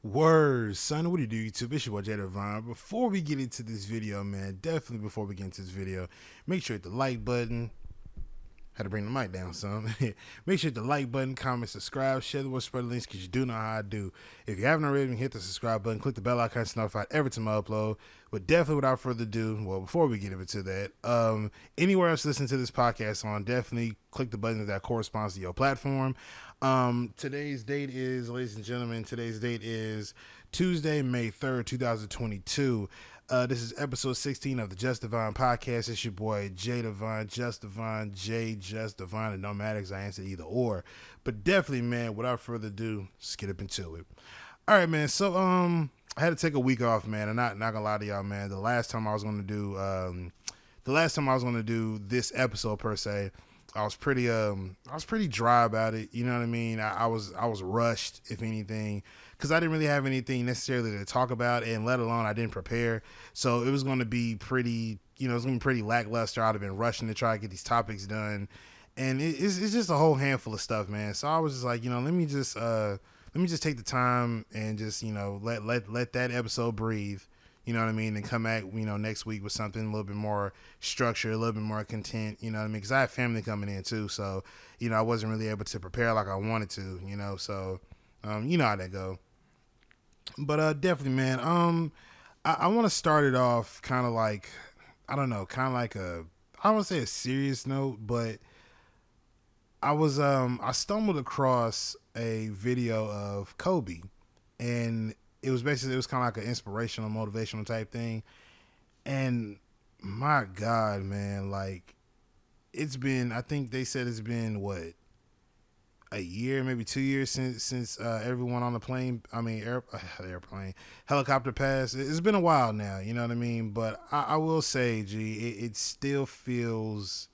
Word, son. What do you do, YouTube? It's your boy, DiVine. Before we get into this video, man, definitely before we get into this video, make sure you hit the like button. Had to bring the mic down, son. Make sure you hit the like button, comment, subscribe, share the word, spread the links, because you do know how I do. If you haven't already, hit the subscribe button, click the bell icon to be notified every time I upload. But definitely, without further ado, well, before we get into that, anywhere else listen to this podcast on, definitely click the button that corresponds to your platform. Today's date is, ladies and gentlemen, Tuesday, May 3rd, 2022. This is episode 16 of the Just DiVine podcast. It's your boy, J DiVine, Just DiVine, J Just DiVine, and no matter because I answer either or. But definitely, man, without further ado, let's get up into it. All right, man. So, I had to take a week off, man. I'm not gonna lie to y'all, man. The last time I was gonna do this episode per se, I was pretty dry about it. You know what I mean? I was rushed, if anything, because I didn't really have anything necessarily to talk about, and let alone I didn't prepare. So it was going to be pretty, it was going to be pretty lackluster. I'd have been rushing to try to get these topics done, and it's just a whole handful of stuff, man. So I was just like, let me just take the time and just let that episode breathe. You know what I mean? And come back, next week with something a little bit more structured, a little bit more content, you know what I mean? Because I have family coming in too. So, I wasn't really able to prepare like I wanted to, So, you know how that go. But definitely, man, I want to start it off kind of like, I don't know, kind of like I don't want to say a serious note, but I stumbled across a video of Kobe, and it was kind of like an inspirational, motivational type thing. And my God, man, like I think they said it's been what, a year, maybe 2 years since everyone on the airplane, helicopter passed. It's been a while now, you know what I mean? But I will say, it still feels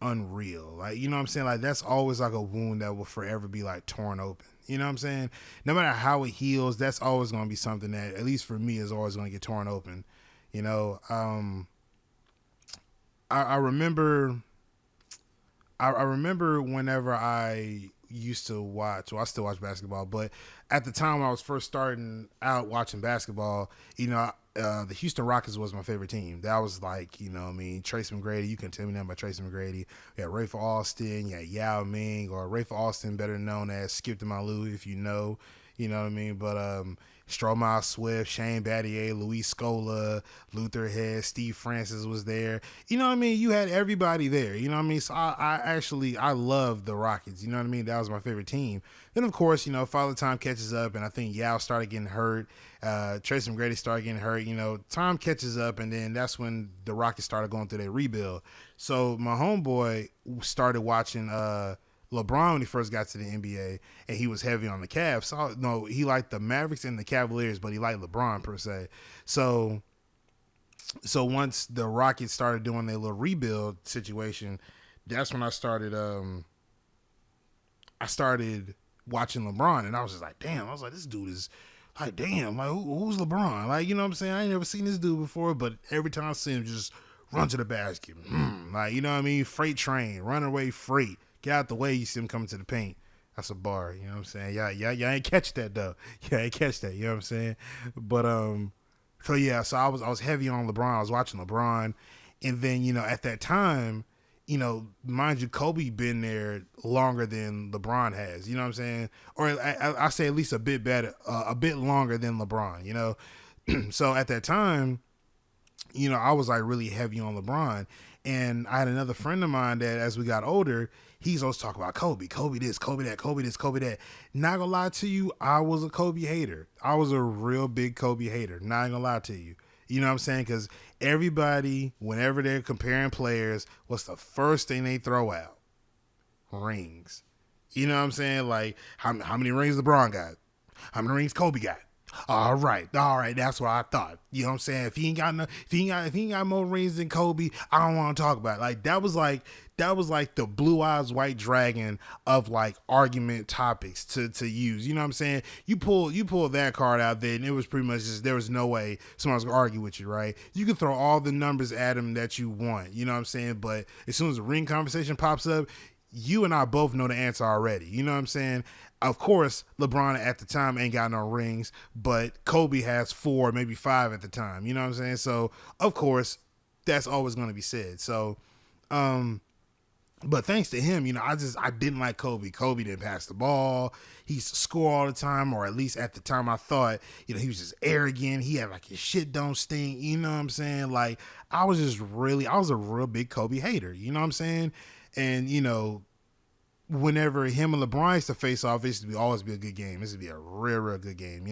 unreal. Like, you know what I'm saying? Like, that's always like a wound that will forever be like torn open. You know what I'm saying? No matter how it heals, that's always going to be something that, at least for me, is always going to get torn open. I remember whenever I used to watch, well, I still watch basketball, but at the time when I was first starting out watching basketball, the Houston Rockets was my favorite team. That was like, Trace McGrady. You can tell me nothing about Trace McGrady. You had Rafe Alston, you had Yao Ming, or Rafe Alston, better known as Skip to Malou, if you know what I mean? But Stromile Swift, Shane Battier, Luis Scola, Luther Head, Steve Francis was there. You know what I mean? You had everybody there. You know what I mean? So I loved the Rockets. You know what I mean? That was my favorite team. Then, of course, Father Time catches up, and I think Yao started getting hurt. Tracy McGrady started getting hurt. Time catches up, and then that's when the Rockets started going through their rebuild. So my homeboy started watching LeBron when he first got to the NBA, and he was heavy on the Cavs. So, no, he liked the Mavericks and the Cavaliers, but he liked LeBron per se. So once the Rockets started doing their little rebuild situation, that's when I started watching LeBron, and I was just like, damn. I was like, this dude is like, damn, like who's LeBron? Like, you know what I'm saying? I ain't never seen this dude before, but every time I see him, just run to the basket. Like, you know what I mean? Freight train, runaway freight. Get out the way, you see him coming to the paint. That's a bar, you know what I'm saying? Y'all ain't catch that though. Y'all ain't catch that, you know what I'm saying? But so I was heavy on LeBron. I was watching LeBron, and then at that time, mind you, Kobe been there longer than LeBron has. You know what I'm saying? Or I say at least a bit better, a bit longer than LeBron. So at that time, I was like really heavy on LeBron. And I had another friend of mine that, as we got older, he's always talking about Kobe this, Kobe that, Kobe this, Kobe that. Not gonna lie to you, I was a Kobe hater. I was a real big Kobe hater. Not gonna lie to you. You know what I'm saying? Because everybody, whenever they're comparing players, what's the first thing they throw out? Rings. You know what I'm saying? Like, how many rings LeBron got? How many rings Kobe got? All right, that's what I thought. You know what I'm saying? If he ain't got more rings than Kobe, I don't want to talk about it. Like, that was like the Blue Eyes White Dragon of like argument topics to use. You know what I'm saying? You pull that card out there, and it was pretty much just, there was no way someone was gonna argue with you, right? You can throw all the numbers at him that you want. You know what I'm saying? But as soon as the ring conversation pops up, you and I both know the answer already. You know what I'm saying? Of course, LeBron at the time ain't got no rings, but Kobe has 4, maybe 5 at the time. You know what I'm saying? So, of course, that's always going to be said. So, but thanks to him, I didn't like Kobe. Kobe didn't pass the ball. He used to score all the time, or at least at the time I thought, he was just arrogant. He had like his shit don't stink. You know what I'm saying? Like I was a real big Kobe hater. You know what I'm saying? And whenever him and LeBron used to face off, it used to always be a good game. This would be a real, real good game.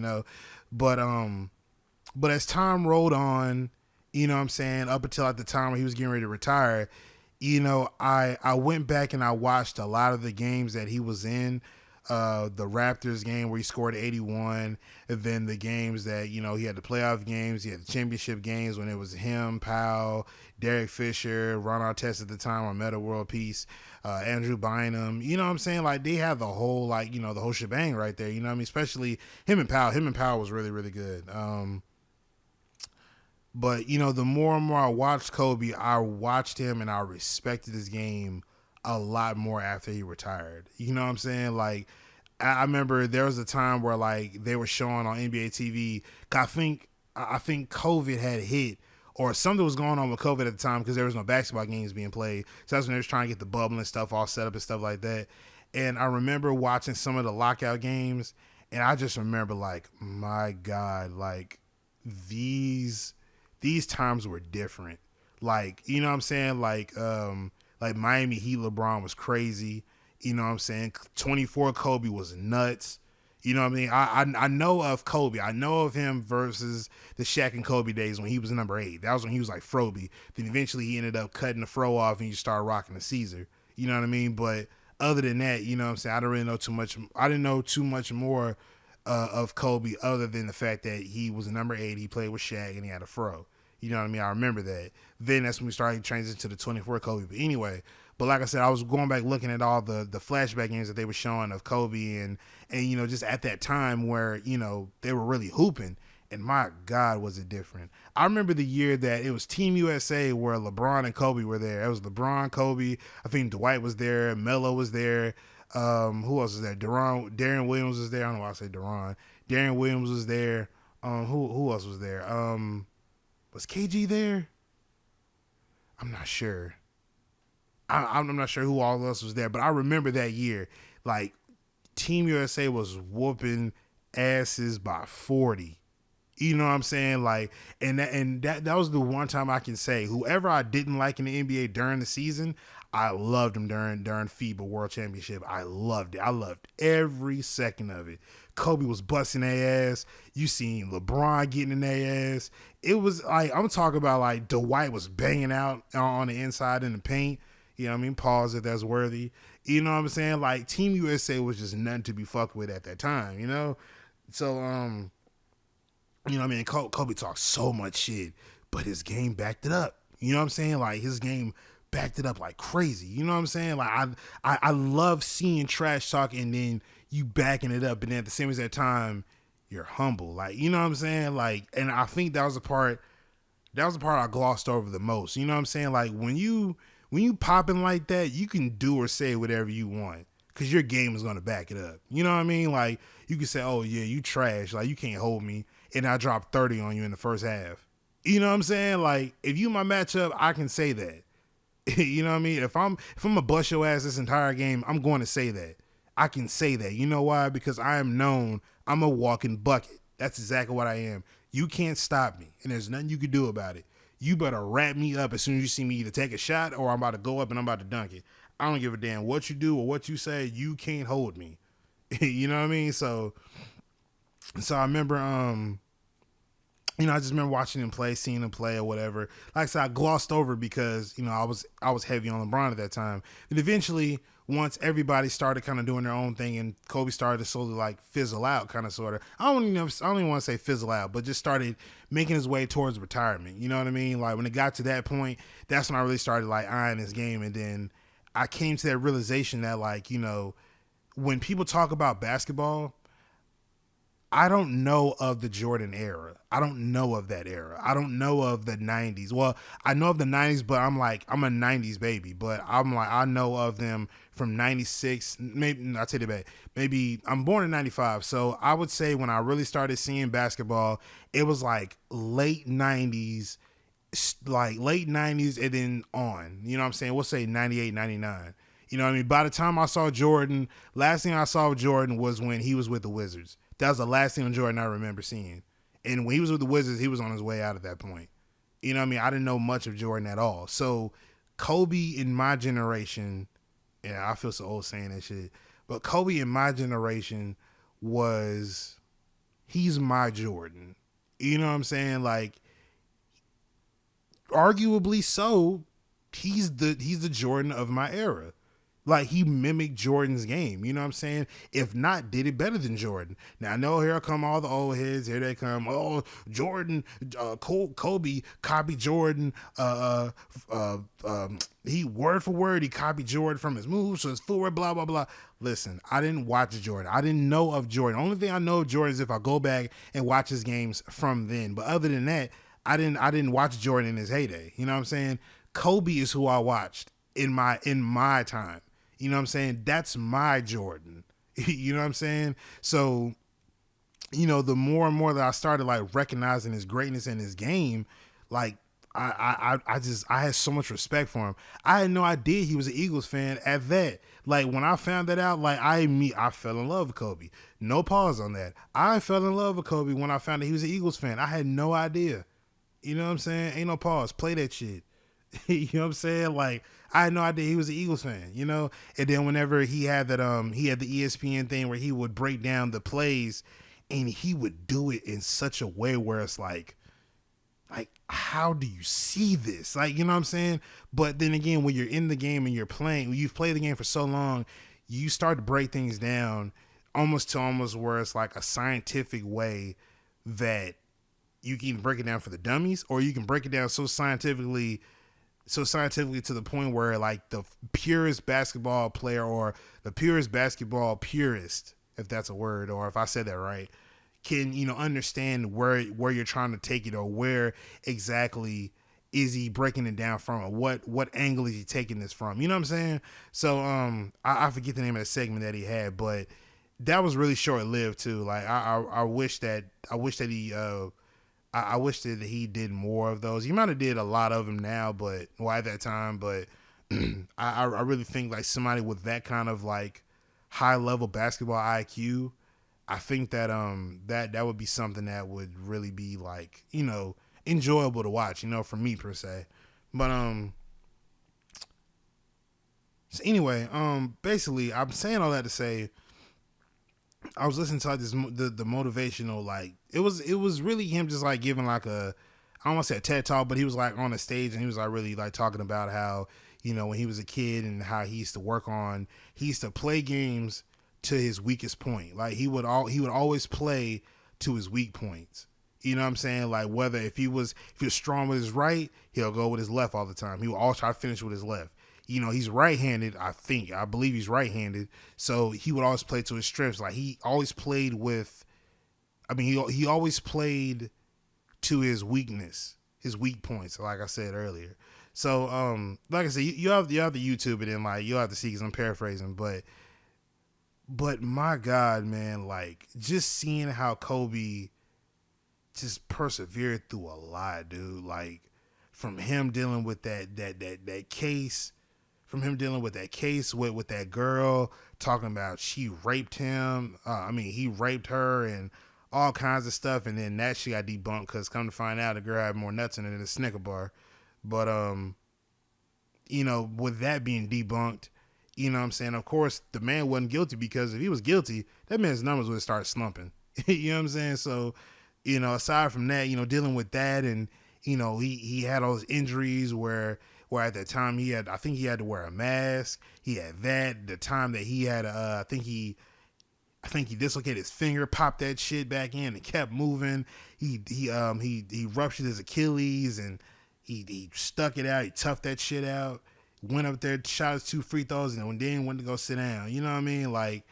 But as time rolled on, you know what I'm saying, up until at the time when he was getting ready to retire, I went back and I watched a lot of the games that he was in. The Raptors game where he scored 81, and then the games that, he had the playoff games, he had the championship games when it was him, Powell, Derek Fisher, Ron Artest at the time on Meta World Peace, Andrew Bynum, you know what I'm saying? Like they had the whole, the whole shebang right there, you know what I mean? Especially him and Powell was really, really good. But, the more and more I watched Kobe, I watched him and I respected his game a lot more after he retired. You know what I'm saying? Like, I remember there was a time where, like, they were showing on NBA TV, I think COVID had hit or something was going on with COVID at the time because there was no basketball games being played. So that's when they was trying to get the bubble and stuff all set up and stuff like that. And I remember watching some of the lockout games, and I just remember, like, my God, like, these times were different. Like, you know what I'm saying? Like Miami Heat LeBron was crazy. You know what I'm saying? 24 Kobe was nuts. You know what I mean? I know of Kobe. I know of him versus the Shaq and Kobe days when he was number 8. That was when he was like Froby. Then eventually he ended up cutting the fro off and he started rocking the Caesar. You know what I mean? But other than that, you know what I'm saying? I don't really know too much. I didn't know too much more of Kobe other than the fact that he was number 8. He played with Shaq and he had a fro. You know what I mean? I remember that. Then that's when we started transitioning to the 24 Kobe. But anyway, like I said, I was going back looking at all the flashback games that they were showing of Kobe and just at that time where, they were really hooping. And my God, was it different. I remember the year that it was Team USA where LeBron and Kobe were there. It was LeBron, Kobe. I think Dwight was there. Melo was there. Who else was there? Darren Williams was there. I don't know why I say Deron. Darren Williams was there. Who else was there? Was KG there? I'm not sure. I'm not sure who all else was there, but I remember that year, like Team USA was whooping asses by 40. You know what I'm saying? Like, and that was the one time I can say whoever I didn't like in the NBA during the season, I loved them during FIBA World Championship. I loved it. I loved every second of it. Kobe was busting their ass. You seen LeBron getting in their ass. It was like, I'm talking about like Dwight was banging out on the inside in the paint. You know what I mean? Pause if that's worthy. You know what I'm saying? Like Team USA was just nothing to be fucked with at that time, you know? So, you know what I mean? Kobe talked so much shit, but his game backed it up. You know what I'm saying? Like his game backed it up like crazy. You know what I'm saying? Like I love seeing trash talk and then you backing it up, and then at the same exact time, you're humble. Like, you know what I'm saying? Like, and I think that was the part I glossed over the most. You know what I'm saying? Like when you popping like that, you can do or say whatever you want because your game is gonna back it up. You know what I mean? Like you can say, "Oh yeah, you trash. Like you can't hold me," and I drop 30 on you in the first half. You know what I'm saying? Like if you my matchup, I can say that. You know what I mean? If I'm gonna bust your ass this entire game, I'm going to say that. I can say that. You know why? Because I am known. I'm a walking bucket. That's exactly what I am. You can't stop me, and there's nothing you can do about it. You better wrap me up as soon as you see me either take a shot or I'm about to go up and I'm about to dunk it. I don't give a damn what you do or what you say. You can't hold me. You know what I mean? So I remember, I just remember watching him play, seeing him play or whatever. Like I said, I glossed over because, I was heavy on LeBron at that time. And eventually, once everybody started kind of doing their own thing and Kobe started to slowly like fizzle out, kind of sort of. I don't even want to say fizzle out, but just started making his way towards retirement. You know what I mean? Like when it got to that point, that's when I really started like eyeing his game. And then I came to that realization that like, when people talk about basketball, I don't know of the Jordan era. I don't know of that era. I don't know of the 90s. Well, I know of the 90s, but I'm like, I'm a 90s baby, but I'm like, I know of them from 96. Maybe, I'll take it back. Maybe I'm born in 95. So I would say when I really started seeing basketball, it was like late 90s, like late 90s and then on. You know what I'm saying? We'll say 98, 99. You know what I mean? By the time I saw Jordan, last thing I saw of Jordan was when he was with the Wizards. That was the last thing of Jordan I remember seeing. And when he was with the Wizards, he was on his way out at that point. You know what I mean? I didn't know much of Jordan at all. So Kobe in my generation, yeah, I feel so old saying that shit. But Kobe in my generation was, he's my Jordan. You know what I'm saying? Like, arguably so, he's the Jordan of my era. Like, he mimicked Jordan's game. You know what I'm saying? If not, did it better than Jordan. Now, I know here come all the old heads. Here they come. Oh, Jordan, Kobe copied Jordan. He word for word, he copied Jordan from his moves, so his footwork, blah, blah, blah. Listen, I didn't watch Jordan. I didn't know of Jordan. Only thing I know of Jordan is if I go back and watch his games from then. But other than that, I didn't watch Jordan in his heyday. You know what I'm saying? Kobe is who I watched in my time. You know what I'm saying? That's my Jordan. You know what I'm saying? So, you know, the more and more that I started like recognizing his greatness in his game, like I had so much respect for him. I had no idea he was an Eagles fan at that. Like when I found that out, like I fell in love with Kobe. No pause on that. I fell in love with Kobe when I found that he was an Eagles fan. I had no idea. You know what I'm saying? Ain't no pause. Play that shit. You know what I'm saying? Like, I had no idea he was an Eagles fan, you know? And then whenever he had that, he had the ESPN thing where he would break down the plays and he would do it in such a way where it's like, how do you see this? Like, you know what I'm saying? But then again, when you're in the game and you're playing, when you've played the game for so long, you start to break things down almost where it's like a scientific way that you can break it down for the dummies, or you can break it down so scientifically to the point where like the purest basketball player or the purest basketball purist, if that's a word, or if I said that right, can, you know, understand where you're trying to take it, or where exactly is he breaking it down from, or what angle is he taking this from, you know what I'm saying? So I forget the name of the segment that he had, but that was really short lived too. Like I wish that he did more of those. He might have did a lot of them now, but at that time. But I really think like somebody with that kind of like high level basketball IQ, I think that that would be something that would really be like, you know, enjoyable to watch, you know, for me per se. But so anyway, basically I'm saying all that to say, I was listening to like this the motivational, like it was really him just like giving like I don't want to say a TED talk, but he was like on a stage and he was like really like talking about how, you know, when he was a kid and how he used to play games to his weakest point. Like he would always play to his weak points. You know what I'm saying? Like whether if he was strong with his right, he'll go with his left all the time. He will always try to finish with his left. You know, he's right-handed, I believe he's right-handed. So he would always play to his strengths. Like he always played he always played to his weakness, his weak points, like I said earlier. So, like I said, you have the YouTube, and then like you'll have to see, because I'm paraphrasing, but my God, man, like just seeing how Kobe just persevered through a lot, dude. Like from him dealing with that case. From him dealing with that case with that girl, talking about she raped him. He raped her and all kinds of stuff. And then that shit got debunked because come to find out, the girl had more nuts in it than a Snicker bar. But, you know, with that being debunked, you know what I'm saying? Of course, the man wasn't guilty, because if he was guilty, that man's numbers would start slumping. You know what I'm saying? So, you know, aside from that, you know, dealing with that, and, you know, he had all those injuries where at that time I think he had to wear a mask. He had that. The time that he had, I think he dislocated his finger, popped that shit back in, and kept moving. He ruptured his Achilles, and he stuck it out. He toughed that shit out. Went up there, shot his 2 free throws, and then went to go sit down. You know what I mean? Like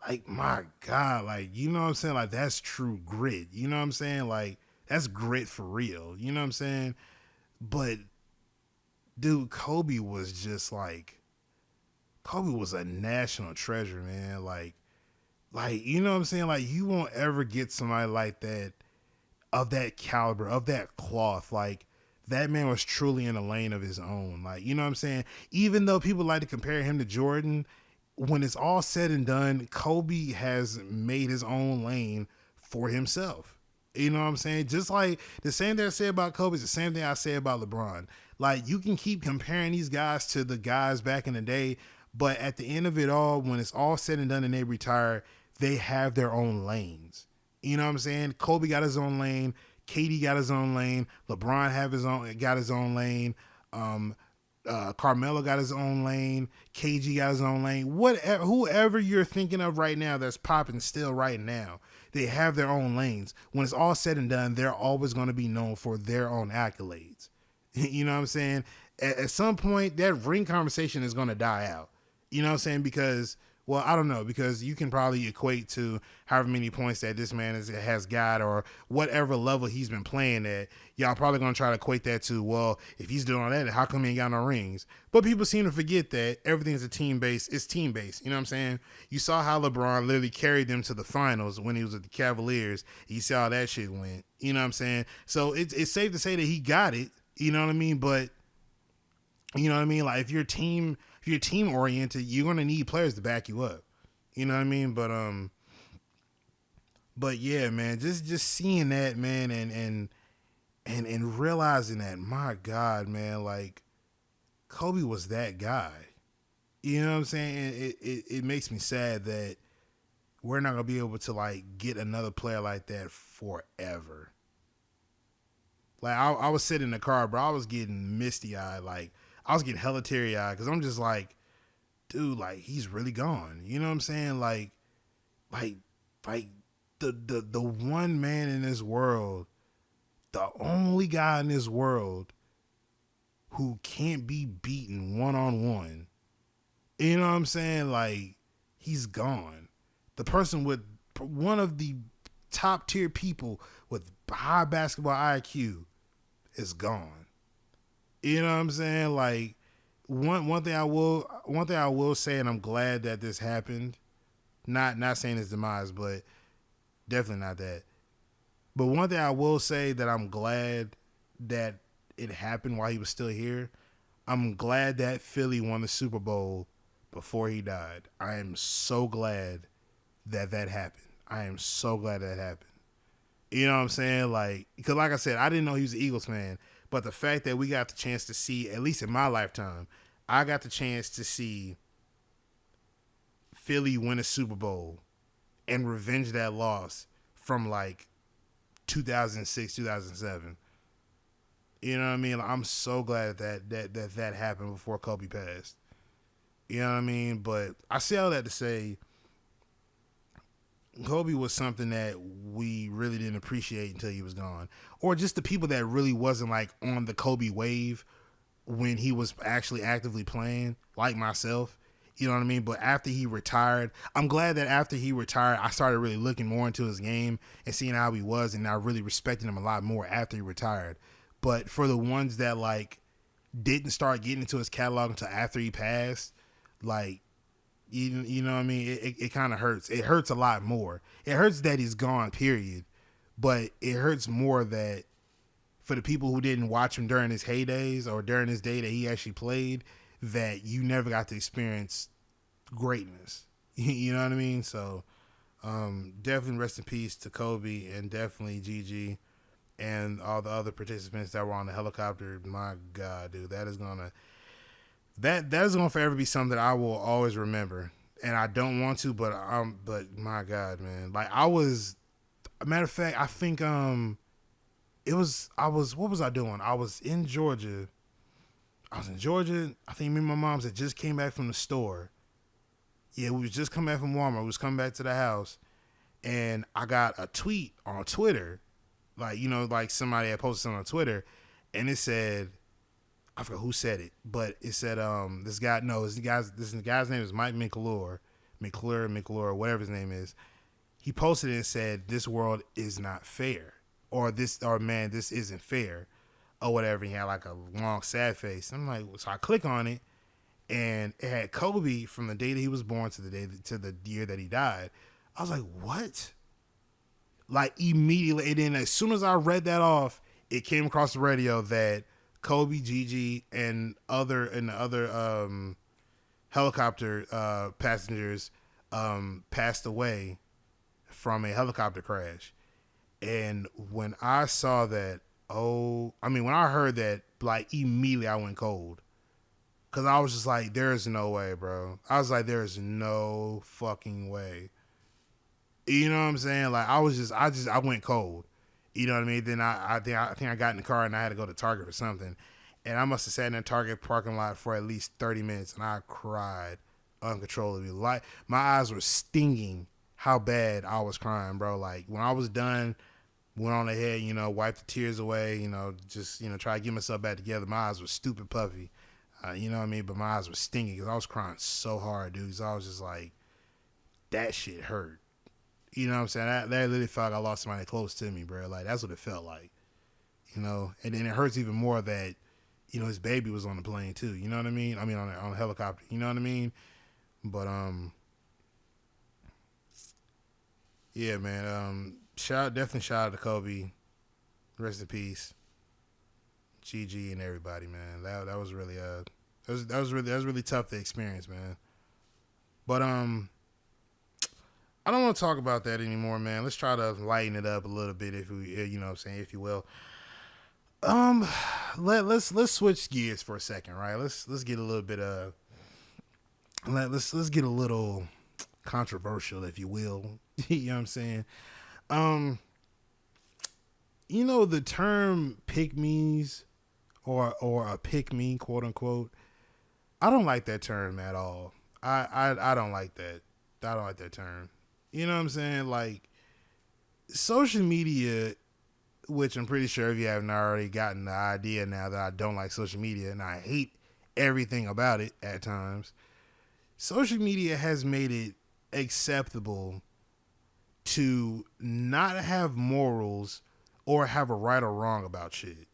like, my God, like, you know what I'm saying? Like, that's true grit. You know what I'm saying? Like, that's grit for real. You know what I'm saying? But dude, Kobe was a national treasure, man. Like, you know what I'm saying? Like, you won't ever get somebody like that, of that caliber, of that cloth. Like, that man was truly in a lane of his own. Like, you know what I'm saying? Even though people like to compare him to Jordan, when it's all said and done, Kobe has made his own lane for himself. You know what I'm saying? Just like the same thing I say about Kobe is the same thing I say about LeBron. Like, you can keep comparing these guys to the guys back in the day, but at the end of it all, when it's all said and done and they retire, they have their own lanes. You know what I'm saying? Kobe got his own lane. KD got his own lane. LeBron got his own lane. Carmelo got his own lane. KG got his own lane. Whatever, whoever you're thinking of right now that's popping still right now, they have their own lanes. When it's all said and done, they're always going to be known for their own accolades. You know what I'm saying? At some point, that ring conversation is going to die out. You know what I'm saying? Because, well, I don't know, because you can probably equate to however many points that this man has got or whatever level he's been playing at. Y'all probably going to try to equate that to, well, if he's doing all that, how come he ain't got no rings? But people seem to forget that everything's a team base. It's team based. You know what I'm saying? You saw how LeBron literally carried them to the finals when he was at the Cavaliers. You saw how that shit went. You know what I'm saying? So it's safe to say that he got it. You know what I mean? But you know what I mean? Like, if you're team oriented, you're gonna need players to back you up. You know what I mean? But yeah, man, just seeing that, man, and realizing that, my God, man, like, Kobe was that guy. You know what I'm saying? It makes me sad that we're not gonna be able to, like, get another player like that forever. Like, I was sitting in the car, bro. I was getting misty eyed. Like, I was getting hella teary eyed because I'm just like, dude, like, he's really gone. You know what I'm saying? Like, like the one man in this world, the only guy in this world who can't be beaten one on one. You know what I'm saying? Like, he's gone. The person with one of the top tier people with high basketball IQ is gone. You know what I'm saying? Like, one thing I will say, and I'm glad that this happened. Not saying his demise, but definitely not that. But one thing I will say that I'm glad that it happened while he was still here. I'm glad that Philly won the Super Bowl before he died. I am so glad that happened. I am so glad that happened. You know what I'm saying? Like, because like I said, I didn't know he was an Eagles fan, but the fact that we got the chance to see, at least in my lifetime, I got the chance to see Philly win a Super Bowl and revenge that loss from, like, 2006, 2007. You know what I mean? Like, I'm so glad that happened before Kobe passed. You know what I mean? But I say all that to say, Kobe was something that we really didn't appreciate until he was gone. Or just the people that really wasn't, like, on the Kobe wave when he was actually actively playing, like myself. You know what I mean? But after he retired, I'm glad that after he retired, I started really looking more into his game and seeing how he was, and I really respected him a lot more after he retired. But for the ones that, like, didn't start getting into his catalog until after he passed, like, you know what I mean? It kind of hurts. It hurts a lot more. It hurts that he's gone, period. But it hurts more that for the people who didn't watch him during his heydays or during his day that he actually played, that you never got to experience greatness. You know what I mean? So definitely rest in peace to Kobe, and definitely Gigi and all the other participants that were on the helicopter. My God, dude, that is gonna forever be something that I will always remember. And I don't want to, but my God, man. Like, I was, a matter of fact, I think what was I doing? I was in Georgia. I think me and my moms had just came back from the store. Yeah, we was just coming back from Walmart. We was coming back to the house, and I got a tweet on Twitter, like, you know, like somebody had posted something on Twitter, and it said, I forgot who said it, but it said this guy's name is Mike McClure. McClure, whatever his name is. He posted it and said, "This world is not fair," or man, this isn't fair, or whatever. He had like a long sad face. I'm like, so I click on it, and it had Kobe from the day that he was born to the year that he died. I was like, what? Like immediately, and then as soon as I read that off, it came across the radio that Kobe, Gigi, and the other helicopter passengers passed away from a helicopter crash. And when I saw that, when I heard that, like immediately I went cold. Cause I was just like, there's no way, bro. I was like, there's no fucking way. You know what I'm saying? Like I went cold. You know what I mean? Then I think I got in the car and I had to go to Target or something. And I must have sat in the Target parking lot for at least 30 minutes and I cried uncontrollably. Like my eyes were stinging how bad I was crying, bro. Like when I was done, went on ahead, wiped the tears away, just, try to get myself back together. My eyes were stupid puffy. You know what I mean? But my eyes were stinging because I was crying so hard, dude. So I was just like, that shit hurt. You know what I'm saying? That literally felt like I lost somebody close to me, bro. Like, that's what it felt like. And then it hurts even more that, his baby was on the plane too. You know what I mean? I mean, on a helicopter. You know what I mean? But, yeah, man. Definitely shout out to Kobe. Rest in peace. GG and everybody, man. That was really that was really tough to experience, man. But I don't want to talk about that anymore, man. Let's try to lighten it up a little bit, if you will. Let's switch gears for a second, right? Let's get a little bit let's get a little controversial, if you will. You know what I'm saying? The term pick-me's or a pick-me, quote unquote, I don't like that term at all. I don't like that. I don't like that term. You know what I'm saying? Like, social media, which I'm pretty sure if you haven't already gotten the idea now that I don't like social media and I hate everything about it at times, social media has made it acceptable to not have morals or have a right or wrong about shit.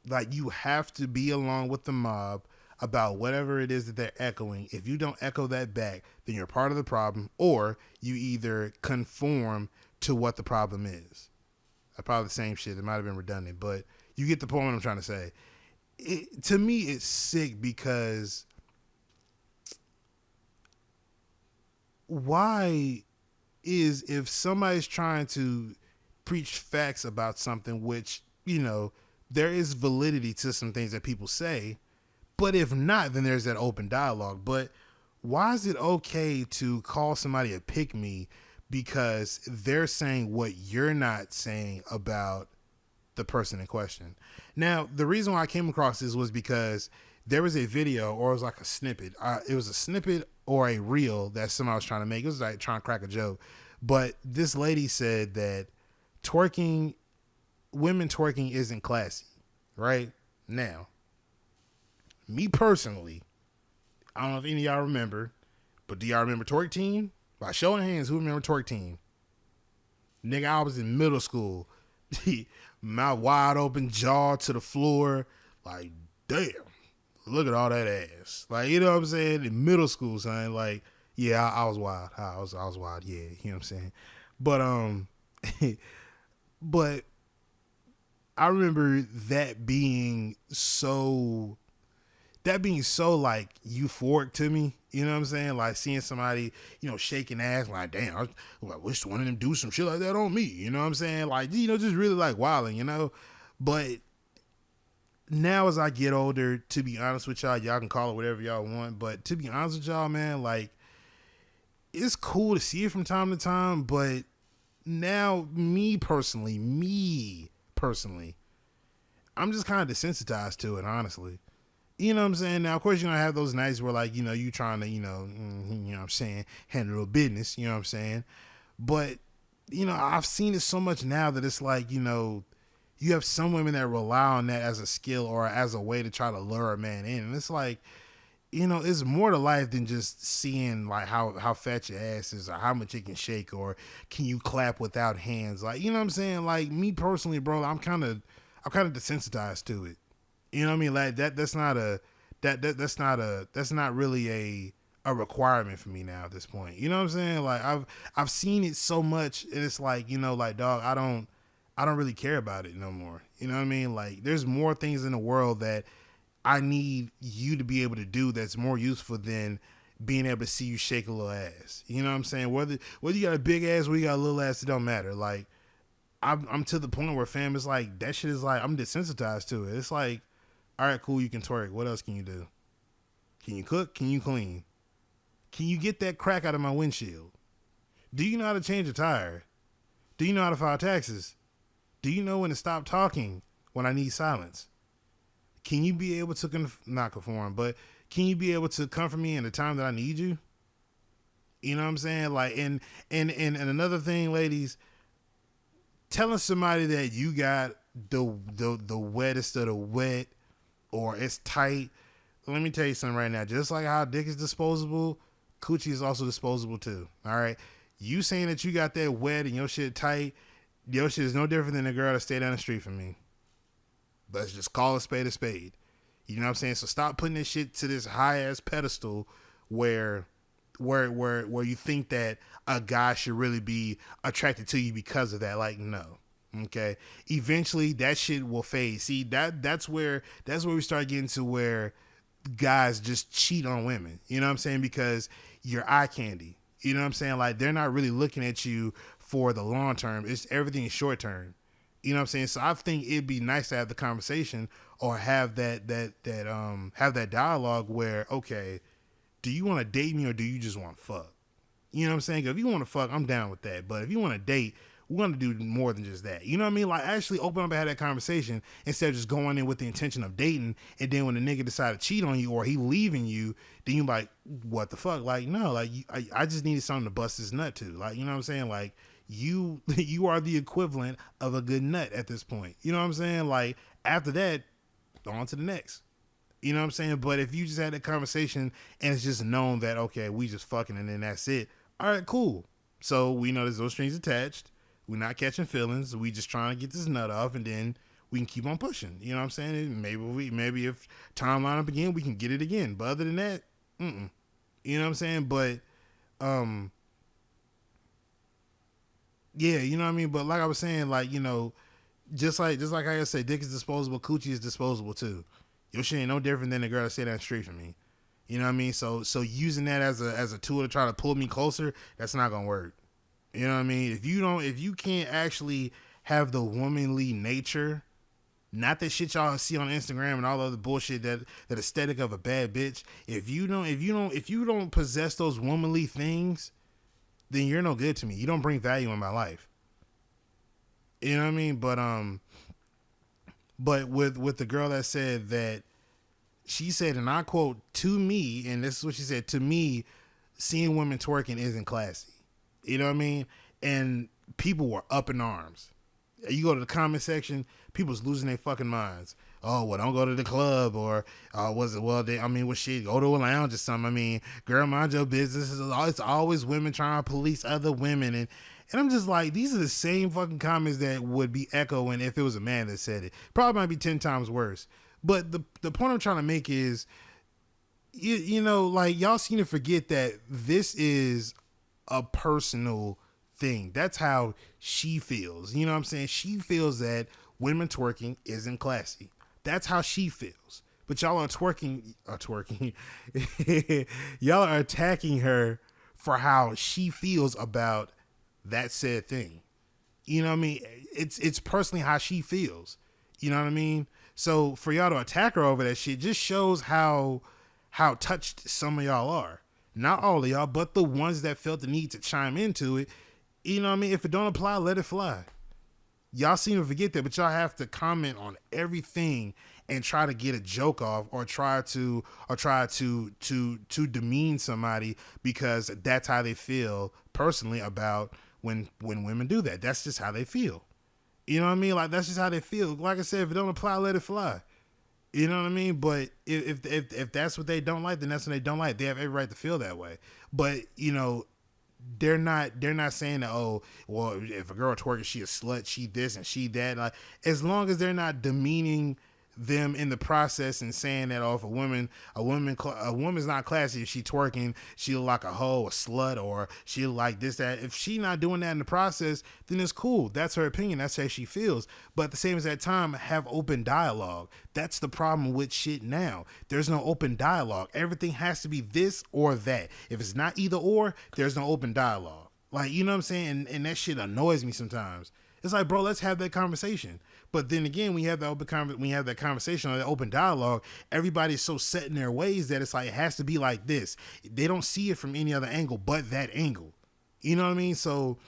Like, you have to be along with the mob about whatever it is that they're echoing. If you don't echo that back, then you're part of the problem, or you either conform to what the problem is. Probably the same shit. It might have been redundant, but you get the point I'm trying to say. To me, it's sick because why is, if somebody's trying to preach facts about something, which, there is validity to some things that people say, but if not, then there's that open dialogue. But why is it okay to call somebody a pick-me because they're saying what you're not saying about the person in question? Now, the reason why I came across this was because there was a video, or it was like a snippet. It was a snippet or a reel that somebody was trying to make. It was like trying to crack a joke. But this lady said that women twerking isn't classy, right? Now, me personally, I don't know if any of y'all remember, but do y'all remember Twerk Team? By show of hands, who remember Twerk Team? Nigga, I was in middle school. Mouth wide open, jaw to the floor. Like, damn, look at all that ass. Like, you know what I'm saying? In middle school, son. Like, yeah, I was wild. I was wild, yeah. You know what I'm saying? But, but I remember that being so like euphoric to me. You know what I'm saying? Like seeing somebody, shaking ass, like, damn, I wish one of them do some shit like that on me. You know what I'm saying? Like, just really like wilding, But now as I get older, to be honest with y'all can call it whatever y'all want. But to be honest with y'all, man, like, it's cool to see it from time to time. But now, me personally, I'm just kind of desensitized to it, honestly. You know what I'm saying? Now, of course, you're going to have those nights where, like, you trying to, you know what I'm saying, handle business, you know what I'm saying? But, I've seen it so much now that it's like, you have some women that rely on that as a skill or as a way to try to lure a man in. And it's like, it's more to life than just seeing like how fat your ass is or how much it can shake or can you clap without hands. Like, you know what I'm saying? Like me personally, bro, I'm kind of desensitized to it. You know what I mean? Like that's not a that's not really a requirement for me now at this point. You know what I'm saying? Like I've seen it so much and it's like, like dog, I don't really care about it no more. You know what I mean? Like there's more things in the world that I need you to be able to do that's more useful than being able to see you shake a little ass. You know what I'm saying? Whether you got a big ass or you got a little ass, it don't matter. Like I'm to the point where fam is like that shit is like I'm desensitized to it. It's like, all right, cool, you can twerk. What else can you do? Can you cook? Can you clean? Can you get that crack out of my windshield? Do you know how to change a tire? Do you know how to file taxes? Do you know when to stop talking when I need silence? Can you be able to not conform, but can you be able to comfort me in the time that I need you? You know what I'm saying? Like, and another thing, ladies, telling somebody that you got the wettest of the wet or it's tight. Let me tell you something right now. Just like how dick is disposable, coochie is also disposable too. All right. You saying that you got that wet and your shit tight, your shit is no different than a girl that stay down the street from me. Let's just call a spade a spade. You know what I'm saying? So stop putting this shit to this high ass pedestal where you think that a guy should really be attracted to you because of that. Like, no. Okay. Eventually that shit will fade. See, that's where we start getting to where guys just cheat on women. You know what I'm saying? Because you're eye candy. You know what I'm saying? Like they're not really looking at you for the long term. It's everything is short term. You know what I'm saying? So I think it'd be nice to have the conversation or have that dialogue where, okay, do you want to date me or do you just want to fuck? You know what I'm saying? If you want to fuck, I'm down with that. But if you want to date, we're going to do more than just that. You know what I mean? Like actually open up and have that conversation instead of just going in with the intention of dating. And then when the nigga decide to cheat on you or he leaving you, then you like, what the fuck? Like, no, like I just needed something to bust his nut to. Like, you know what I'm saying? Like, you are the equivalent of a good nut at this point. You know what I'm saying? Like after that, on to the next. You know what I'm saying? But if you just had a conversation and it's just known that, okay, we just fucking and then that's it. All right, cool. So we know there's no strings attached. We're not catching feelings. We just trying to get this nut off and then we can keep on pushing. You know what I'm saying? And maybe if time line up again, we can get it again. But other than that, you know what I'm saying? But, yeah, you know what I mean? But like I was saying, like, just like I said, dick is disposable, coochie is disposable too. Your shit ain't no different than the girl that stay down the street from me. You know what I mean? So using that as a tool to try to pull me closer, that's not gonna work. You know what I mean? If you can't actually have the womanly nature, not that shit y'all see on Instagram and all the other bullshit that aesthetic of a bad bitch. If you don't possess those womanly things, then you're no good to me. You don't bring value in my life. You know what I mean? But with the girl that said that, she said, and I quote, to me, and this is what she said, to me, seeing women twerking isn't classy. You know what I mean? And people were up in arms. You go to the comment section, people's losing their fucking minds. Oh, well, don't go to the club, or shit, go to a lounge or something. I mean, girl, mind your business. It's always women trying to police other women. And I'm just like, these are the same fucking comments that would be echoing if it was a man that said it. Probably might be 10 times worse. But the point I'm trying to make is, like, y'all seem to forget that this is a personal thing. That's how she feels. You know what I'm saying? She feels that women twerking isn't classy. That's how she feels. But y'all are twerking. Y'all are attacking her for how she feels about that said thing. You know what I mean? It's personally how she feels. You know what I mean? So for y'all to attack her over that shit just shows how touched some of y'all are. Not all of y'all, but the ones that felt the need to chime into it. You know what I mean? If it don't apply, let it fly. Y'all seem to forget that, but y'all have to comment on everything and try to get a joke off or try to demean somebody because that's how they feel personally about when women do that. That's just how they feel. You know what I mean? Like, that's just how they feel. Like I said, if it don't apply, let it fly. You know what I mean? But if that's what they don't like, then that's what they don't like. They have every right to feel that way. But they're not saying that, oh, well, if a girl twerking, she a slut, she this and she that. Like, as long as they're not demeaning them in the process and saying that, oh, if a woman's not classy if she twerking, she look like a hoe, a slut, or she like this, that. If she not doing that in the process, then it's cool. That's her opinion. That's how she feels. But at the same as that time, have open dialogue. That's the problem with shit now. There's no open dialogue. Everything has to be this or that. If it's not either or, there's no open dialogue. Like, you know what I'm saying? And that shit annoys me sometimes. It's like, bro, let's have that conversation. But then again, we have that conversation or that open dialogue. Everybody's so set in their ways that it's like it has to be like this. They don't see it from any other angle but that angle. You know what I mean? So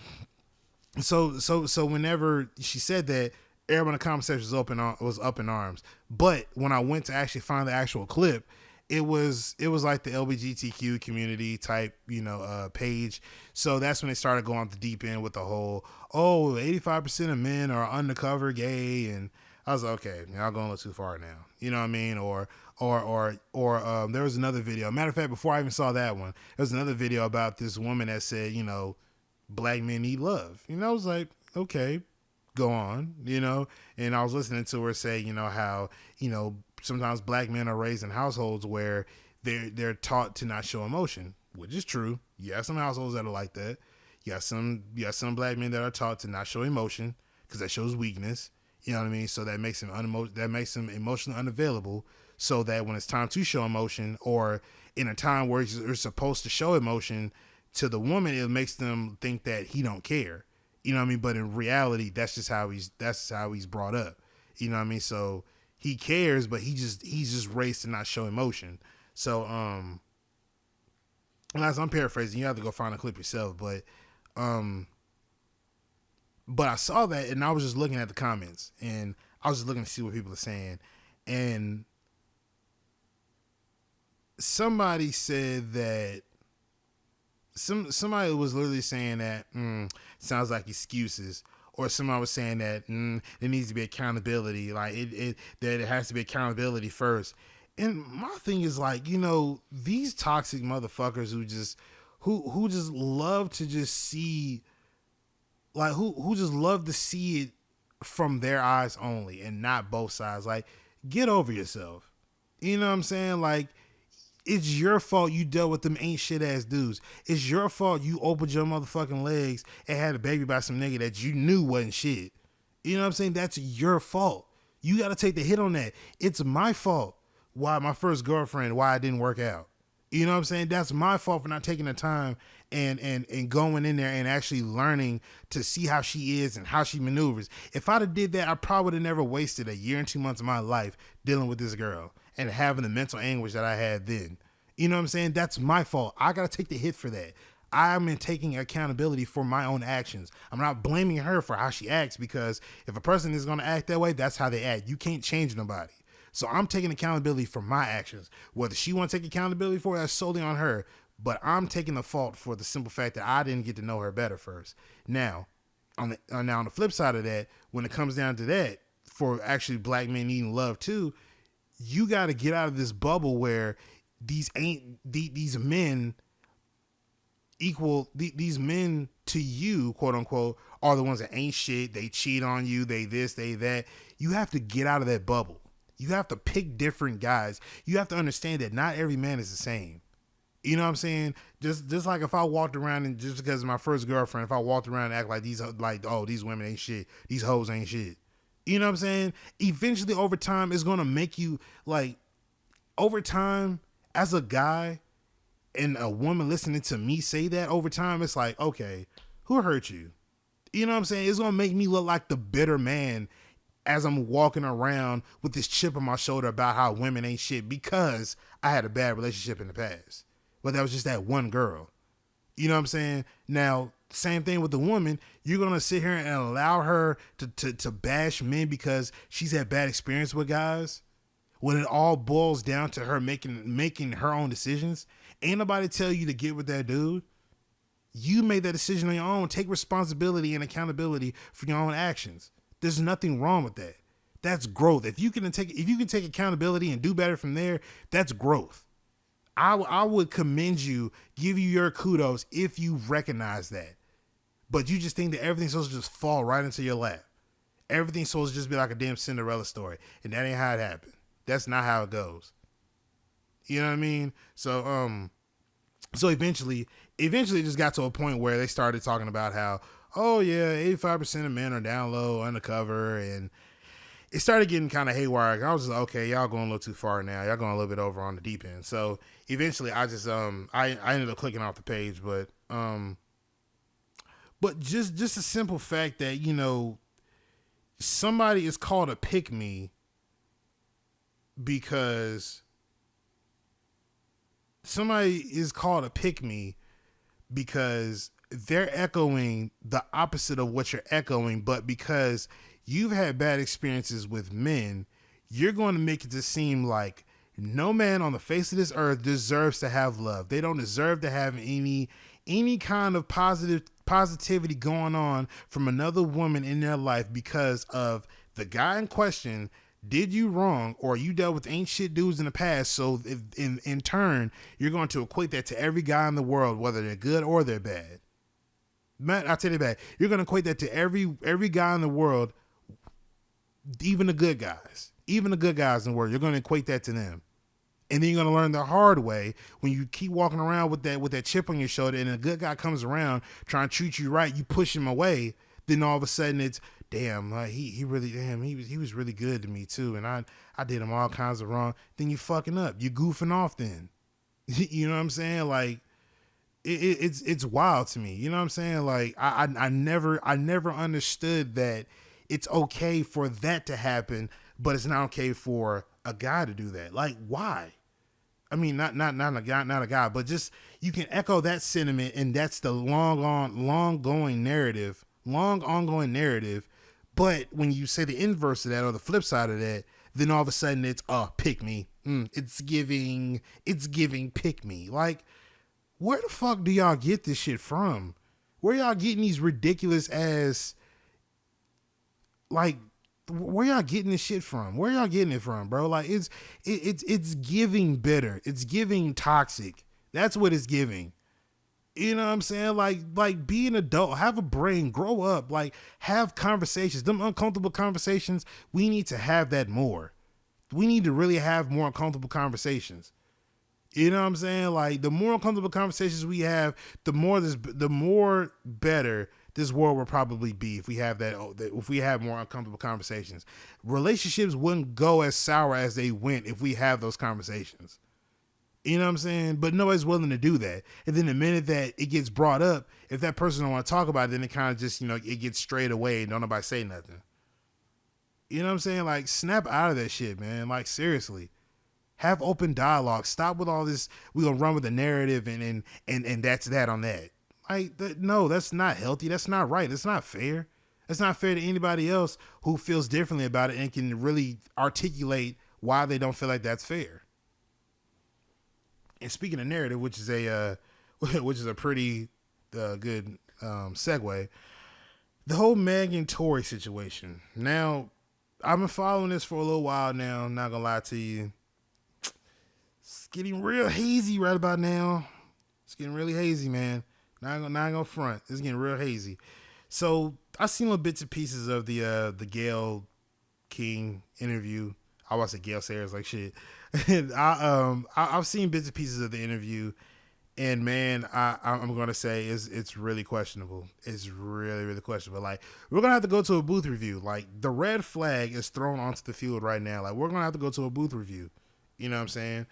whenever she said that, everyone in the conversation was up in arms. But when I went to actually find the actual clip, it was like the LGBTQ community type, page. So that's when they started going off the deep end with the whole, 85% of men are undercover gay, and I was like, okay, y'all going a little too far now. You know what I mean? Or there was another video. Matter of fact, before I even saw that one, there was another video about this woman that said, black men need love. I was like, okay, go on, and I was listening to her say, how, sometimes black men are raised in households where they're taught to not show emotion, which is true. You have some households that are like that. You have some black men that are taught to not show emotion because that shows weakness. You know what I mean? So that makes them emotionally unavailable. So that when it's time to show emotion, or in a time where you're supposed to show emotion to the woman, it makes them think that he don't care. You know what I mean? But in reality, that's how he's brought up. You know what I mean? So he cares, but he's just raised to not show emotion. So and as I'm paraphrasing, you have to go find a clip yourself, but I saw that and I was just looking at the comments and I was just looking to see what people are saying, and somebody said that somebody was literally saying that sounds like excuses, or somebody was saying that there needs to be accountability, like that it has to be accountability first. And my thing is like, these toxic motherfuckers who just love to just see, like who just love to see it from their eyes only and not both sides. Like, get over yourself. You know what I'm saying? Like, it's your fault you dealt with them ain't shit ass dudes. It's your fault you opened your motherfucking legs and had a baby by some nigga that you knew wasn't shit. You know what I'm saying? That's your fault. You got to take the hit on that. It's my fault why my first girlfriend, why it didn't work out. You know what I'm saying? That's my fault for not taking the time and going in there and actually learning to see how she is and how she maneuvers. If I'd have did that, I probably would have never wasted a year and 2 months of my life dealing with this girl and having the mental anguish that I had then. You know what I'm saying? That's my fault. I got to take the hit for that. I'm in taking accountability for my own actions. I'm not blaming her for how she acts, because if a person is going to act that way, that's how they act. You can't change nobody. So I'm taking accountability for my actions. Whether she wants to take accountability for it, that's solely on her. But I'm taking the fault for the simple fact that I didn't get to know her better first. Now, on the flip side of that, when it comes down to that, for actually black men needing love too, you got to get out of this bubble where these men equal, these men to you, quote unquote, are the ones that ain't shit. They cheat on you. They this, they that. You have to get out of that bubble. You have to pick different guys. You have to understand that not every man is the same. You know what I'm saying? Just like if I walked around and just because of my first girlfriend, if I walked around and act like these women ain't shit, these hoes ain't shit. You know what I'm saying? Eventually over time, it's going to make you like, over time as a guy and a woman listening to me say that over time, it's like, okay, who hurt you? You know what I'm saying? It's going to make me look like the bitter man as I'm walking around with this chip on my shoulder about how women ain't shit because I had a bad relationship in the past. But that was just that one girl. You know what I'm saying? Now, same thing with the woman. You're going to sit here and allow her to bash men because she's had bad experience with guys, when it all boils down to her making her own decisions. Ain't nobody tell you to get with that dude. You made that decision on your own. Take responsibility and accountability for your own actions. There's nothing wrong with that. That's growth. If you can take accountability and do better from there, that's growth. I would commend you, give you your kudos if you recognize that. But you just think that everything's supposed to just fall right into your lap. Everything's supposed to just be like a damn Cinderella story. And that ain't how it happened. That's not how it goes. You know what I mean? So eventually it just got to a point where they started talking about how, oh yeah, 85% of men are down low, undercover, and it started getting kind of haywire. I was just like, okay, y'all going a little too far now. Y'all going a little bit over on the deep end. So eventually I just I ended up clicking off the page, but just a simple fact that, you know, somebody is called a pick me because they're echoing the opposite of what you're echoing, but because you've had bad experiences with men, you're going to make it to seem like no man on the face of this earth deserves to have love. They don't deserve to have any kind of positivity going on from another woman in their life because of the guy in question did you wrong, or you dealt with ain't shit dudes in the past. So in turn, you're going to equate that to every guy in the world, whether they're good or they're bad. Man, I'll tell you that. You're going to equate that to every guy in the world, even the good guys. Even the good guys in the world, you're going to equate that to them. And then you're going to learn the hard way when you keep walking around with that chip on your shoulder and a good guy comes around trying to treat you right, you push him away, then all of a sudden it's, damn, he was really good to me too, and I did him all kinds of wrong. Then you fucking up. You goofing off then. You know what I'm saying? Like, it's wild to me. You know what I'm saying? Like, I never understood that it's okay for that to happen, but it's not okay for a guy to do that. Like, why? I mean, not a guy, but just you can echo that sentiment, and that's the long ongoing narrative. But when you say the inverse of that or the flip side of that, then all of a sudden it's pick me. It's giving pick me. Like, where the fuck do y'all get this shit from? Where y'all getting these ridiculous ass, like, where y'all getting this shit from? Where y'all getting it from, bro? Like, it's giving bitter. It's giving toxic. That's what it's giving. You know what I'm saying? Like be an adult, have a brain, grow up, like have conversations, them uncomfortable conversations. We need to have that more. We need to really have more uncomfortable conversations. You know what I'm saying? Like, the more uncomfortable conversations we have, the more better this world will probably be if we have if we have more uncomfortable conversations. Relationships wouldn't go as sour as they went if we have those conversations. You know what I'm saying? But nobody's willing to do that. And then the minute that it gets brought up, if that person don't want to talk about it, then it kind of just, you know, it gets straight away and don't nobody say nothing. You know what I'm saying? Like, snap out of that shit, man. Like, seriously. Have open dialogue. Stop with all this, we gonna run with the narrative and that's that on that. Like, no, that's not healthy. That's not right. That's not fair. That's not fair to anybody else who feels differently about it and can really articulate why they don't feel like that's fair. And speaking of narrative, which is a pretty good segue, the whole Meg and Tory situation. Now, I've been following this for a little while now. I'm not gonna lie to you. It's getting real hazy right about now. It's getting really hazy, man. Not gonna front. It's getting real hazy. So I seen little bits and pieces of the Gayle King interview. I was at Gayle Sayers like shit. And I've seen bits and pieces of the interview, and man, I'm gonna say it's really questionable. It's really, really questionable. Like, we're gonna have to go to a booth review. Like, the red flag is thrown onto the field right now. Like, we're gonna have to go to a booth review. You know what I'm saying?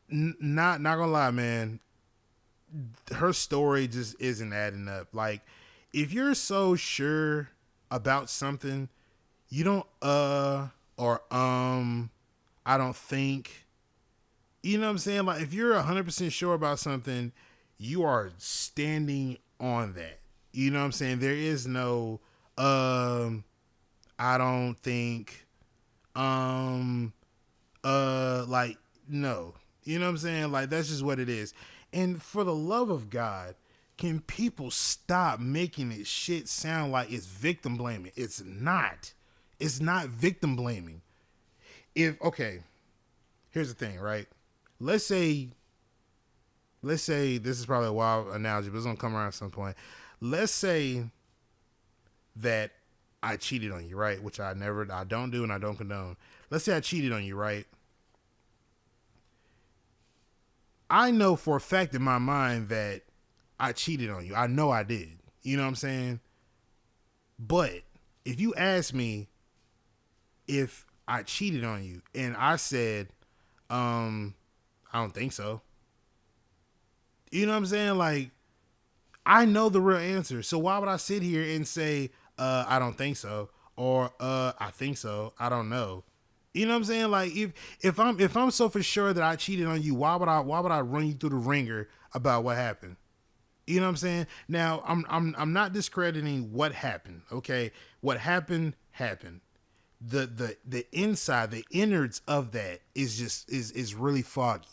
Not gonna lie, man. Her story just isn't adding up. Like, if you're so sure about something, you don't or I don't think, you know what I'm saying? Like, if you're 100% sure about something, you are standing on that. You know what I'm saying? There is no I don't think like, no. You know what I'm saying? Like, that's just what it is. And for the love of God, can people stop making this shit sound like it's victim blaming? It's not. It's not victim blaming. If okay, here's the thing, right? Let's say this is probably a wild analogy, but it's gonna come around at some point. Let's say that I cheated on you, right? Which I don't do and I don't condone. Let's say I cheated on you, right? I know for a fact in my mind that I cheated on you. I know I did. You know what I'm saying? But if you ask me if I cheated on you and I said, I don't think so. You know what I'm saying? Like, I know the real answer. So why would I sit here and say, I don't think so, or I think so? I don't know. You know what I'm saying? Like, if I'm so for sure that I cheated on you, why would I run you through the ringer about what happened? You know what I'm saying? Now, I'm not discrediting what happened. Okay, what happened happened. The inside, the innards of that is really foggy.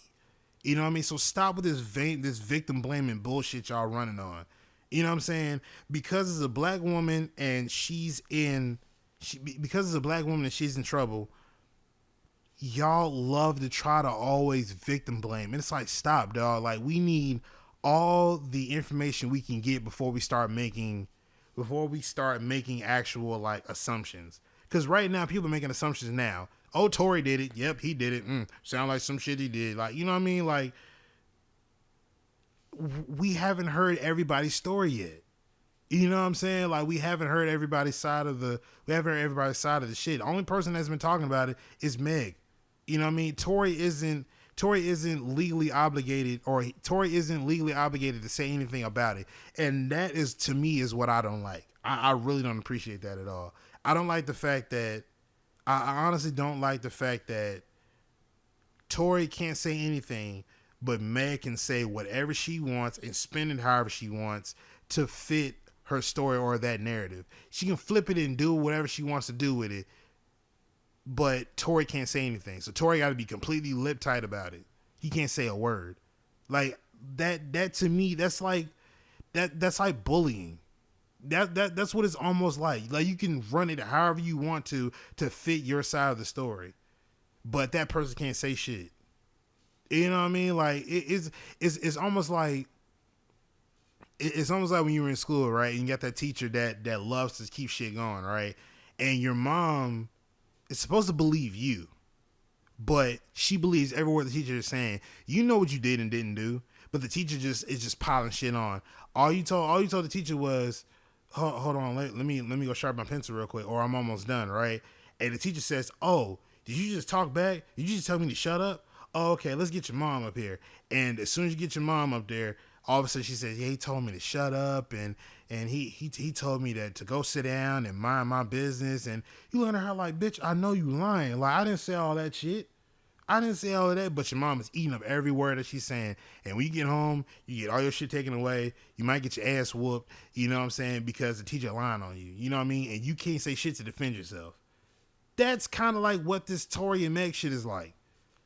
You know what I mean? So stop with this victim blaming bullshit y'all running on. You know what I'm saying? Because it's a black woman and she's in trouble, y'all love to try to always victim blame. And it's like, stop, dog. Like, we need all the information we can get before we start making actual like assumptions. Because right now people are making assumptions now. Oh, Tory did it. Yep, he did it. Sound like some shit he did. Like, you know what I mean? Like, we haven't heard everybody's story yet. You know what I'm saying? Like, we haven't heard everybody's side of the shit. The only person that's been talking about it is Meg. You know what I mean? Tory isn't legally obligated to say anything about it. And that is, to me, is what I don't like. I really don't appreciate that at all. I don't like the fact that I honestly don't like the fact that Tory can't say anything, but Meg can say whatever she wants and spin it however she wants to fit her story or that narrative. She can flip it and do whatever she wants to do with it, but Tory can't say anything. So Tory got to be completely lip tight about it. He can't say a word. Like that to me, that's like bullying. That's what it's almost like. Like, you can run it however you want to fit your side of the story, but that person can't say shit. You know what I mean? Like, it's almost like when you were in school, right? And you got that teacher that loves to keep shit going, right? And your mom is supposed to believe you, but she believes every word the teacher is saying. You know what you did and didn't do, but the teacher is just piling shit on. All you told the teacher was, hold on, let me go sharpen my pencil real quick, or I'm almost done, right? And the teacher says, oh, did you just talk back? Did you just tell me to shut up? Oh, okay, let's get your mom up here. And as soon as you get your mom up there, all of a sudden she says, yeah, he told me to shut up, and he told me to go sit down and mind my business. And you look at her like, bitch, I know you lying. Like, I didn't say all that shit. I didn't say all of that, but your mom is eating up every word that she's saying. And when you get home, you get all your shit taken away. You might get your ass whooped, you know what I'm saying, because the teacher lying on you. You know what I mean? And you can't say shit to defend yourself. That's kind of like what this Tory and Meg shit is like.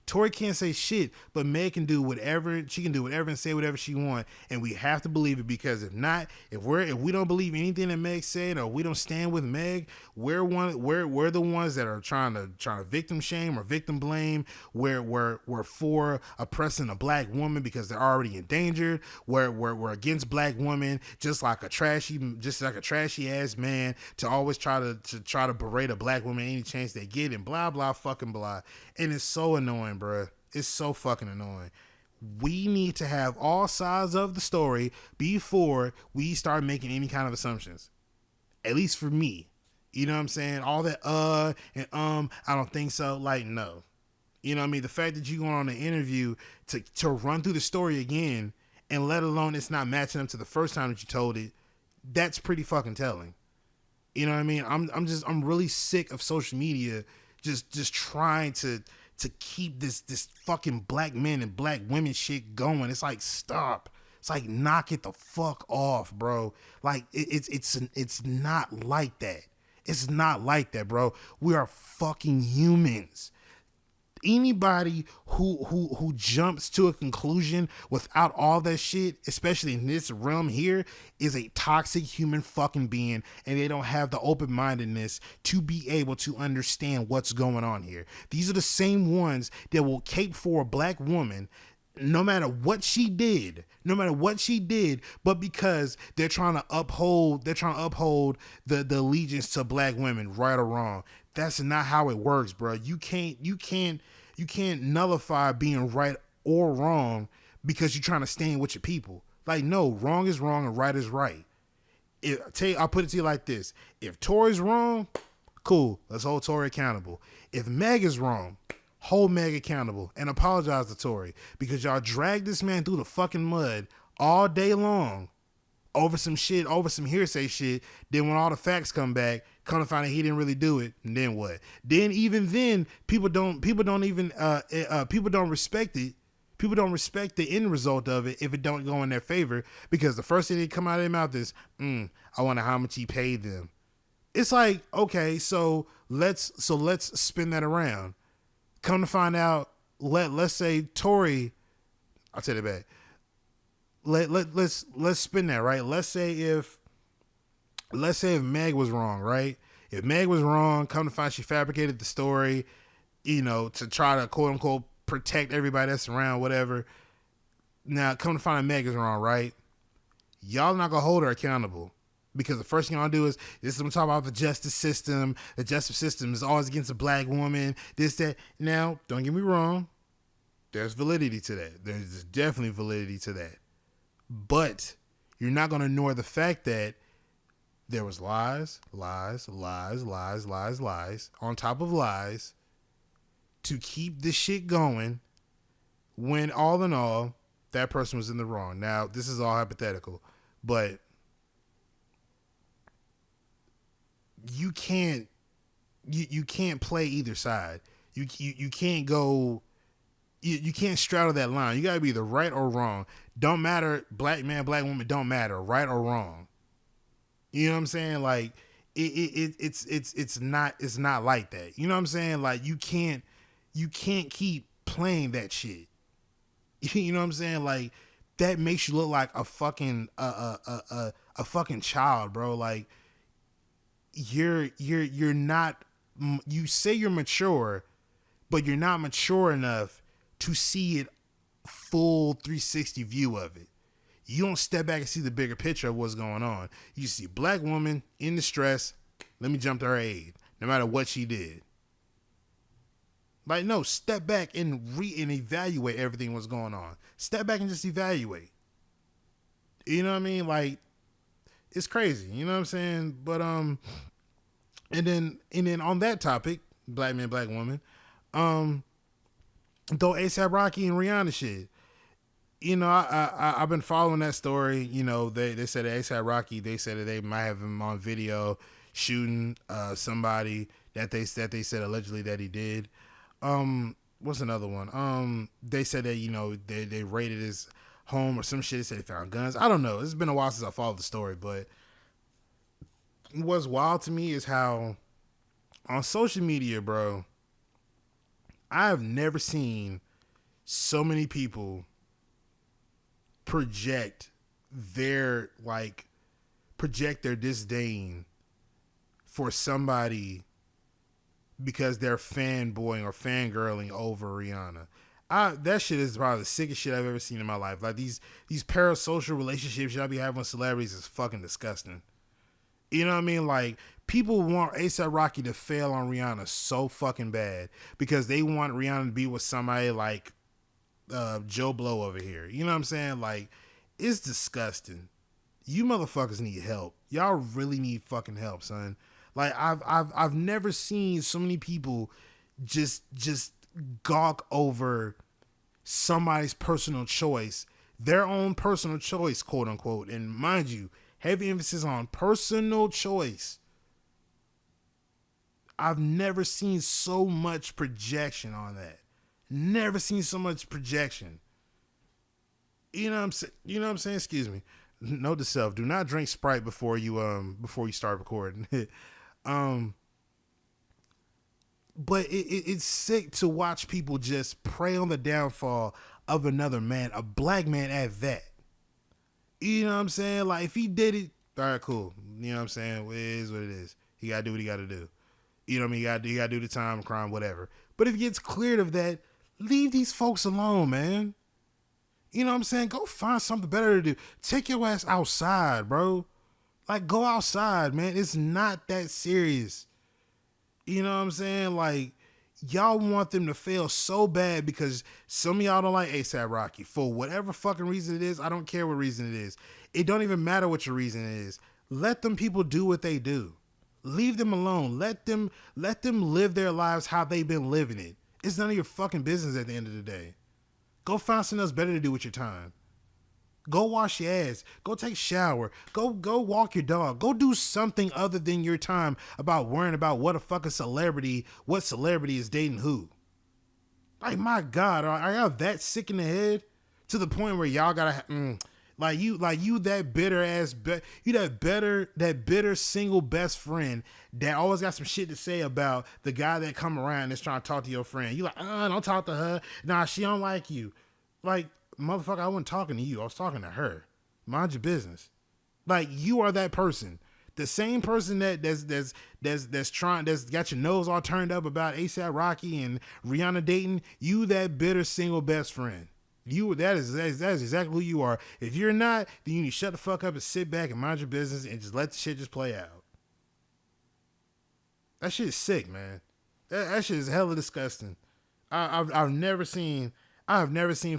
Tory can't say shit, but Meg can do whatever. She can do whatever and say whatever she wants, and we have to believe it, because if not, if we don't believe anything that Meg said, or we don't stand with Meg, we're the ones that are trying to victim shame or victim blame. We're for oppressing a black woman because they're already endangered. We're against black women, just like a trashy ass man to always try to berate a black woman any chance they get, and blah blah fucking blah. And it's so annoying, bruh. It's so fucking annoying. We need to have all sides of the story before we start making any kind of assumptions. At least for me. You know what I'm saying? All that and I don't think so. Like, no. You know what I mean? The fact that you go on an interview to run through the story again, and let alone it's not matching up to the first time that you told it, that's pretty fucking telling. You know what I mean? I'm really sick of social media just trying to keep this fucking black men and black women shit going. It's like, stop. It's like, knock it the fuck off, bro. Like, it's not like that. It's not like that, bro. We are fucking humans. Anybody who jumps to a conclusion without all that shit, especially in this realm here, is a toxic human fucking being, and they don't have the open-mindedness to be able to understand what's going on here. These are the same ones that will cape for a black woman no matter what she did, but because they're trying to uphold the allegiance to black women, right or wrong. That's not how it works, bro. You can't nullify being right or wrong because you're trying to stand with your people. Like, no, wrong is wrong and right is right. I'll put it to you like this: if Tory's wrong, cool, let's hold Tory accountable. If Meg is wrong, hold Meg accountable and apologize to Tory, because y'all dragged this man through the fucking mud all day long over some shit, over some hearsay shit. Then when all the facts come back, come to find out he didn't really do it, and then what? Then even then, people don't respect it. People don't respect the end result of it if it don't go in their favor, because the first thing that come out of their mouth is, I wonder how much he paid them. It's like, okay, so let's spin that around. Come to find out, let's say Tory, I'll take it back. Let's spin that, right? Let's say if Meg was wrong, right? If Meg was wrong, come to find she fabricated the story, to try to quote unquote protect everybody that's around, whatever. Now come to find out Meg is wrong, right? Y'all not gonna hold her accountable, because the first thing y'all do is, this is what I'm talking about, the justice system. The justice system is always against a black woman, this, that. Now, don't get me wrong, there's validity to that. There's definitely validity to that. But you're not going to ignore the fact that there was lies on top of lies to keep this shit going, when all in all, that person was in the wrong. Now, this is all hypothetical, but you can't play either side. You can't go. You can't straddle that line. You gotta be either right or wrong. Don't matter, black man, black woman, don't matter, right or wrong. You know what I'm saying? Like it's not like that. You know what I'm saying? Like you can't keep playing that shit. You know what I'm saying? Like that makes you look like a fucking a fucking child, bro. Like you're not. You say you're mature, but you're not mature enough to see it full 360 view of it. You don't step back and see the bigger picture of what's going on. You see black woman in distress, let me jump to her aid, no matter what she did. Like, no, step back and evaluate everything what's going on. Step back and just evaluate. You know what I mean? Like, it's crazy. You know what I'm saying? But and then on that topic, black man, black woman, though A$AP Rocky and Rihanna shit, I've been following that story. They said A$AP Rocky, they said that they might have him on video shooting somebody that they said allegedly that he did. What's another one? They said that they raided his home or some shit. They said they found guns. I don't know. It's been a while since I followed the story, but what's wild to me is how on social media, bro, I have never seen so many people project their disdain for somebody because they're fanboying or fangirling over Rihanna. That shit is probably the sickest shit I've ever seen in my life. Like these parasocial relationships y'all be having with celebrities is fucking disgusting. You know what I mean? Like, people want A$AP Rocky to fail on Rihanna so fucking bad because they want Rihanna to be with somebody like Joe Blow over here. You know what I'm saying? Like, it's disgusting. You motherfuckers need help. Y'all really need fucking help, son. Like, I've never seen so many people just gawk over somebody's personal choice, their own personal choice, quote unquote. And mind you, heavy emphasis on personal choice. I've never seen so much projection on that. Never seen so much projection. You know what I'm saying? Excuse me. Note to self: do not drink Sprite before you start recording. But it's sick to watch people just prey on the downfall of another man, a black man at that. You know what I'm saying? Like, if he did it, all right, cool. You know what I'm saying? It is what it is. He got to do what he got to do. You know what I mean? He got to do the time, crime, whatever. But if he gets cleared of that, leave these folks alone, man. You know what I'm saying? Go find something better to do. Take your ass outside, bro. Like, go outside, man. It's not that serious. You know what I'm saying? Like, y'all want them to fail so bad because some of y'all don't like A$AP Rocky for whatever fucking reason it is. I don't care what reason it is. It don't even matter what your reason is. Let them people do what they do. Leave them alone. Let them live their lives how they've been living it. It's none of your fucking business at the end of the day. Go find something else better to do with your time. Go wash your ass. Go take a shower. Go walk your dog. Go do something other than your time about worrying about what celebrity is dating who. Like, my God, are y'all that sick in the head to the point where y'all gotta you that bitter ass that bitter single best friend that always got some shit to say about the guy that come around and is trying to talk to your friend. You like, don't talk to her. Nah, she don't like you. Like, motherfucker, I wasn't talking to you. I was talking to her. Mind your business. Like, you are that person. The same person that's got your nose all turned up about A$AP Rocky and Rihanna dating. You that bitter single best friend. That is exactly who you are. If you're not, then you need to shut the fuck up and sit back and mind your business and just let the shit just play out. That shit is sick, man. That shit is hella disgusting. I've never seen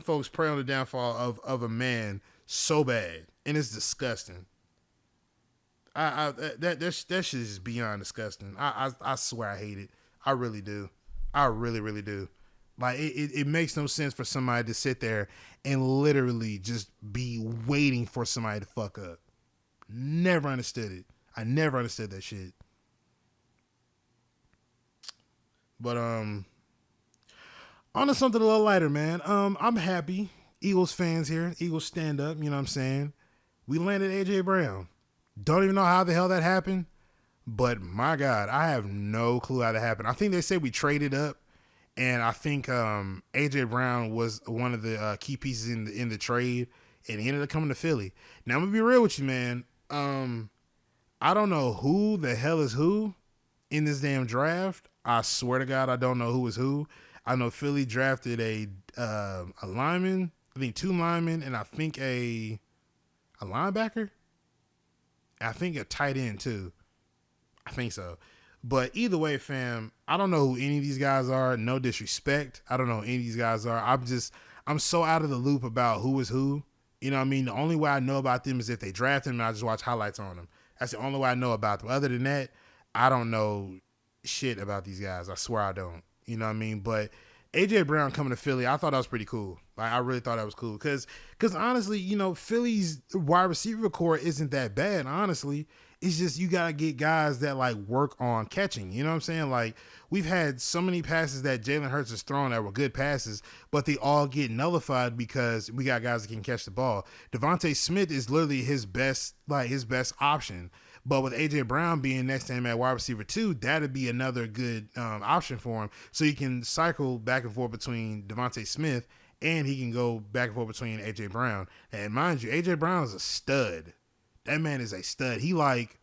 folks prey on the downfall of a man so bad, and it's disgusting. That shit is beyond disgusting. I swear I hate it. I really do. I really, really do. Like, it makes no sense for somebody to sit there and literally just be waiting for somebody to fuck up. Never understood it. I never understood that shit. But on to something a little lighter, man. I'm happy. Eagles fans here. Eagles stand up. You know what I'm saying? We landed AJ Brown. Don't even know how the hell that happened. But my God, I have no clue how that happened. I think they said we traded up. And I think AJ Brown was one of the key pieces in the trade, and he ended up coming to Philly. Now, I'm going to be real with you, man. I don't know who the hell is who in this damn draft. I swear to God, I don't know who is who. I know Philly drafted a lineman, I think 2 linemen, and I think a linebacker. I think a tight end, too. I think so. But either way, fam, I don't know who any of these guys are. No disrespect. I don't know who any of these guys are. I'm so out of the loop about who is who. You know what I mean? The only way I know about them is if they draft them and I just watch highlights on them. That's the only way I know about them. Other than that, I don't know shit about these guys. I swear I don't. You know what I mean? But AJ Brown coming to Philly, I thought that was pretty cool. Like, I really thought that was cool. Because honestly, you know, Philly's wide receiver core isn't that bad, honestly. It's just you got to get guys that, like, work on catching. You know what I'm saying? Like, we've had so many passes that Jalen Hurts has thrown that were good passes, but they all get nullified because we got guys that can catch the ball. Devontae Smith is literally his best option. But with A.J. Brown being next to him at wide receiver 2, that'd be another good option for him. So he can cycle back and forth between Devontae Smith, and he can go back and forth between A.J. Brown. And mind you, A.J. Brown is a stud. That man is a stud. He like,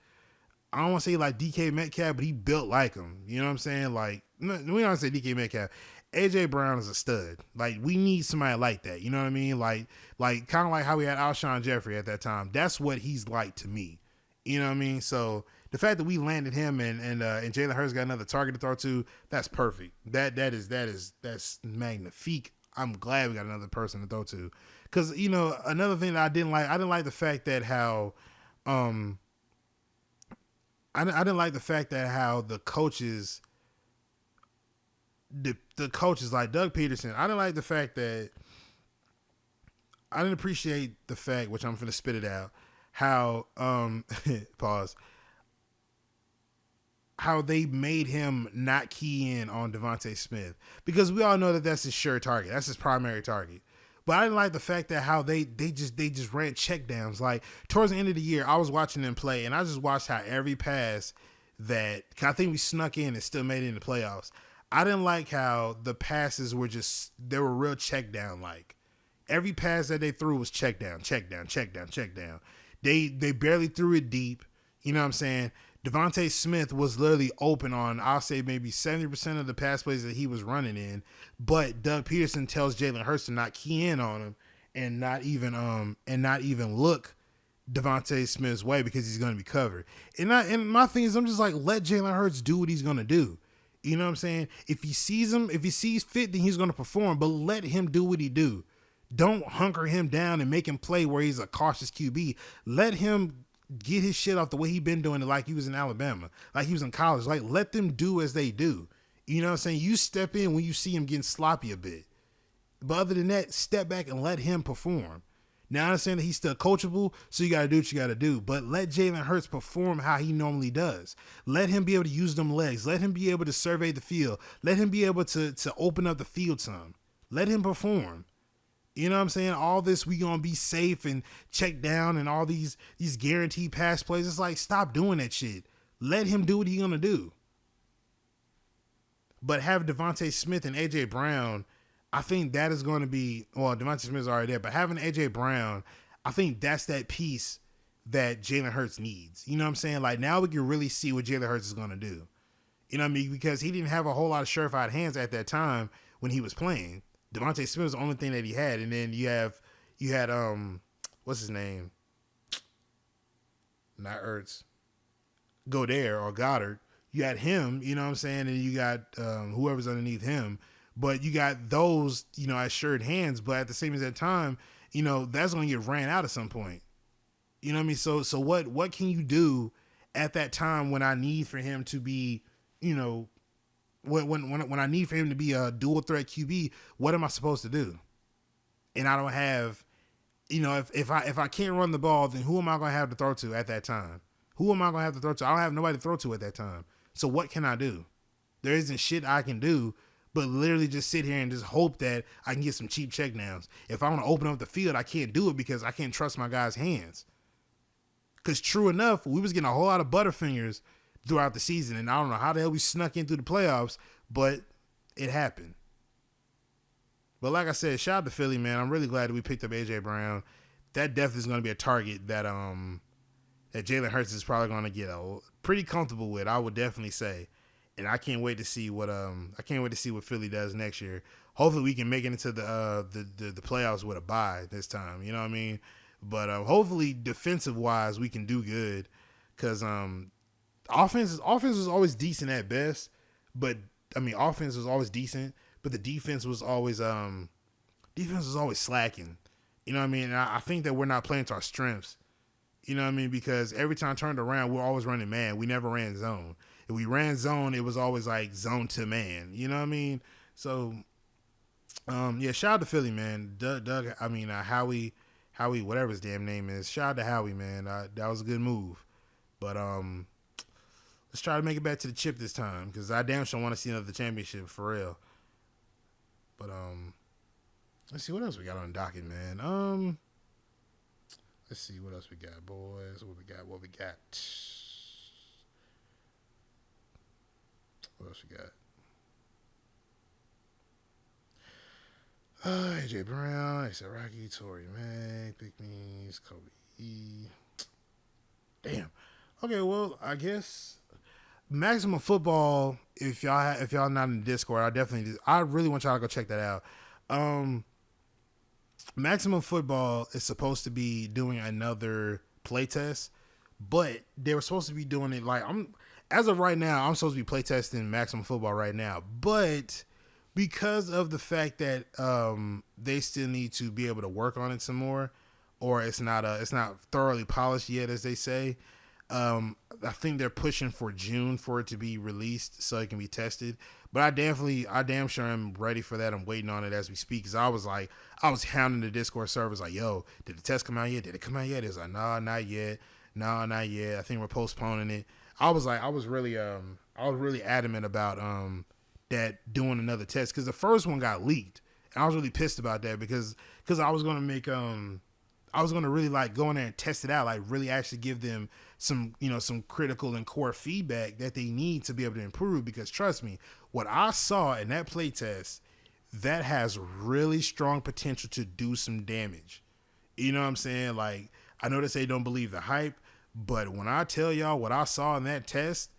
I don't want to say like DK Metcalf, but he built like him. You know what I'm saying? Like, we don't say DK Metcalf. AJ Brown is a stud. Like, we need somebody like that. You know what I mean? Like kind of like how we had Alshon Jeffrey at that time. That's what he's like to me. You know what I mean? So the fact that we landed him and Jalen Hurts got another target to throw to, that's perfect. That's magnifique. I'm glad we got another person to throw to. Because, you know, another thing that I didn't like the fact that how I didn't like the fact that how the coaches like Doug Peterson, I didn't like the fact that I didn't appreciate the fact, which I'm finna spit it out, how pause, how they made him not key in on Devontae Smith, because we all know that that's his sure target, that's his primary target. But I didn't like the fact that how they just ran checkdowns. Like, towards the end of the year, I was watching them play, and I just watched how every pass that I think we snuck in and still made it in the playoffs. I didn't like how the passes were just, they were real check down. Like every pass that they threw was check down, check down, check down, check down. They barely threw it deep. You know what I'm saying? Devontae Smith was literally open on, I'll say maybe 70% of the pass plays that he was running in, but Doug Peterson tells Jalen Hurts to not key in on him and not even look Devontae Smith's way because he's going to be covered. And my thing is, I'm just like, let Jalen Hurts do what he's going to do. You know what I'm saying? If he sees fit, then he's going to perform, but let him do what he do. Don't hunker him down and make him play where he's a cautious QB. Let him get his shit off the way he been doing it, like he was in Alabama, like he was in college. Like, let them do as they do. You know what I'm saying? You step in when you see him getting sloppy a bit. But other than that, step back and let him perform. Now, I understand that he's still coachable, so you got to do what you got to do. But let Jalen Hurts perform how he normally does. Let him be able to use them legs. Let him be able to survey the field. Let him be able to open up the field some. Let him perform. You know what I'm saying? All this, we going to be safe and check down and all these guaranteed pass plays. It's like, stop doing that shit. Let him do what he's going to do. But have Devontae Smith and A.J. Brown, I think that is going to be, well, Devontae Smith's already there, but having A.J. Brown, I think that's that piece that Jalen Hurts needs. You know what I'm saying? Like, now we can really see what Jalen Hurts is going to do. You know what I mean? Because he didn't have a whole lot of surefire hands at that time when he was playing. Devontae Smith was the only thing that he had. And then you had what's his name? Not Ertz. Goddard. You had him, you know what I'm saying? And you got whoever's underneath him. But you got those, you know, as assured hands. But at the same time, you know, that's going to get ran out at some point. You know what I mean? So what can you do at that time when I need for him to be, you know, when I need for him to be a dual threat QB, what am I supposed to do? And I don't have, you know, if I can't run the ball, then who am I going to have to throw to at that time? Who am I going to have to throw to? I don't have nobody to throw to at that time. So what can I do? There isn't shit I can do, but literally just sit here and just hope that I can get some cheap checkdowns. If I want to open up the field, I can't do it because I can't trust my guys' hands. Because true enough, we was getting a whole lot of Butterfingers throughout the season, and I don't know how the hell we snuck in through the playoffs, but it happened. But like I said, shout out to Philly, man. I'm really glad that we picked up A.J. Brown. That definitely is going to be a target that Jalen Hurts is probably going to get pretty comfortable with, I would definitely say. And I can't wait to see what Philly does next year. Hopefully we can make it into the playoffs with a bye this time. You know what I mean? But hopefully defensive wise we can do good, because offense was always decent at best. But I mean, offense was always decent, but the defense was always slacking. You know what I mean? And I think that we're not playing to our strengths. You know what I mean? Because every time I turned around, we're always running man. We never ran zone. If we ran zone, it was always like zone to man. You know what I mean? So, yeah, shout out to Philly, man. Doug, I mean, Howie, whatever his damn name is. Shout out to Howie, man. That was a good move. But let's try to make it back to the chip this time, because I damn sure want to see another championship for real. But let's see what else we got on the docket, man. Let's see what else we got, boys. What we got? What else we got? AJ Brown, A$AP Rocky, Tory Mac, Big Means, Kobe E. Damn. Okay, well, I guess Maximum Football. If y'all not in the Discord, I really want y'all to go check that out. Maximum Football is supposed to be doing another playtest, but they were supposed to be doing it like as of right now, I'm supposed to be playtesting Maximum Football right now, but because of the fact that they still need to be able to work on it some more, or it's not thoroughly polished yet, as they say. I think they're pushing for June for it to be released so it can be tested. But I damn sure am ready for that. I'm waiting on it as we speak, because I was hounding the Discord servers like, yo, did the test come out yet? Did it come out yet? It was like, nah, not yet. No, not yet. I think we're postponing it. I was really adamant about that doing another test, because the first one got leaked, and I was really pissed about that because I was gonna make I was gonna really like go in there and test it out, like really actually give them some critical and core feedback that they need to be able to improve. Because trust me, what I saw in that playtest, that has really strong potential to do some damage. You know what I'm saying? Like, I know they say don't believe the hype, but when I tell y'all what I saw in that test,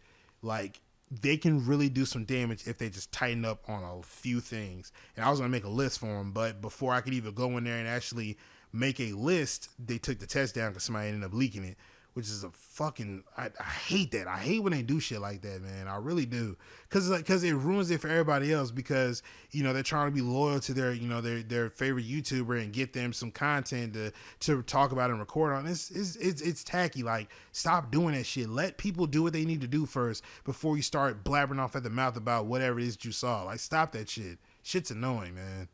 like, they can really do some damage if they just tighten up on a few things. And I was going to make a list for them, but before I could even go in there and actually make a list, they took the test down because somebody ended up leaking it, which is a fucking, I hate that. I hate when they do shit like that, man. I really do. Because it ruins it for everybody else, because, you know, they're trying to be loyal to their, you know, their favorite YouTuber and get them some content to talk about and record on. It's tacky. Like, stop doing that shit. Let people do what they need to do first before you start blabbering off at the mouth about whatever it is that you saw. Like, stop that shit. Shit's annoying, man.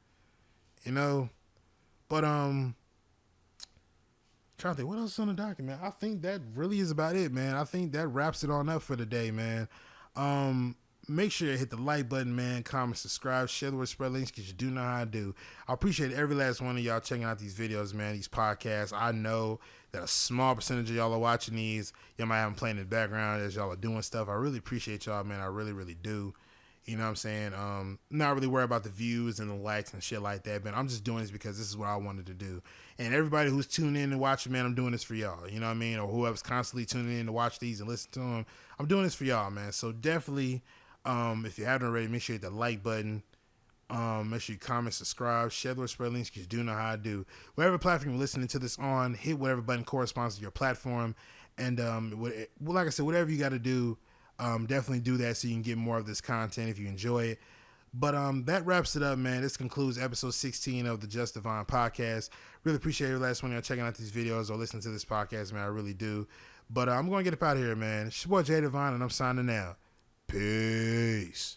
You know? But, trying to think what else is on the document. I think that really is about it, man. I think that wraps it on up for the day, man. Make sure you hit the like button, man. Comment, subscribe, share the word, spread links, because you do know how to do. I appreciate every last one of y'all checking out these videos, man, these podcasts. I know that a small percentage of y'all are watching these. Y'all might have them playing in the background as y'all are doing stuff. I really appreciate y'all, man. I really, really do. You know what I'm saying? Not really worried about the views and the likes and shit like that, but I'm just doing this because this is what I wanted to do. And everybody who's tuning in and watching, man, I'm doing this for y'all. You know what I mean? Or whoever's constantly tuning in to watch these and listen to them, I'm doing this for y'all, man. So definitely, if you haven't already, make sure you hit the like button. Make sure you comment, subscribe, share the word, spread links, because you do know how I do. Whatever platform you're listening to this on, hit whatever button corresponds to your platform. And like I said, whatever you got to do, definitely do that so you can get more of this content if you enjoy it. But that wraps it up, man. This concludes episode 16 of the Just DiVine podcast. Really appreciate every last one of y'all checking out these videos or listening to this podcast, man. I really do. But I'm going to get up out of here, man. It's your boy J DiVine, and I'm signing out. Peace.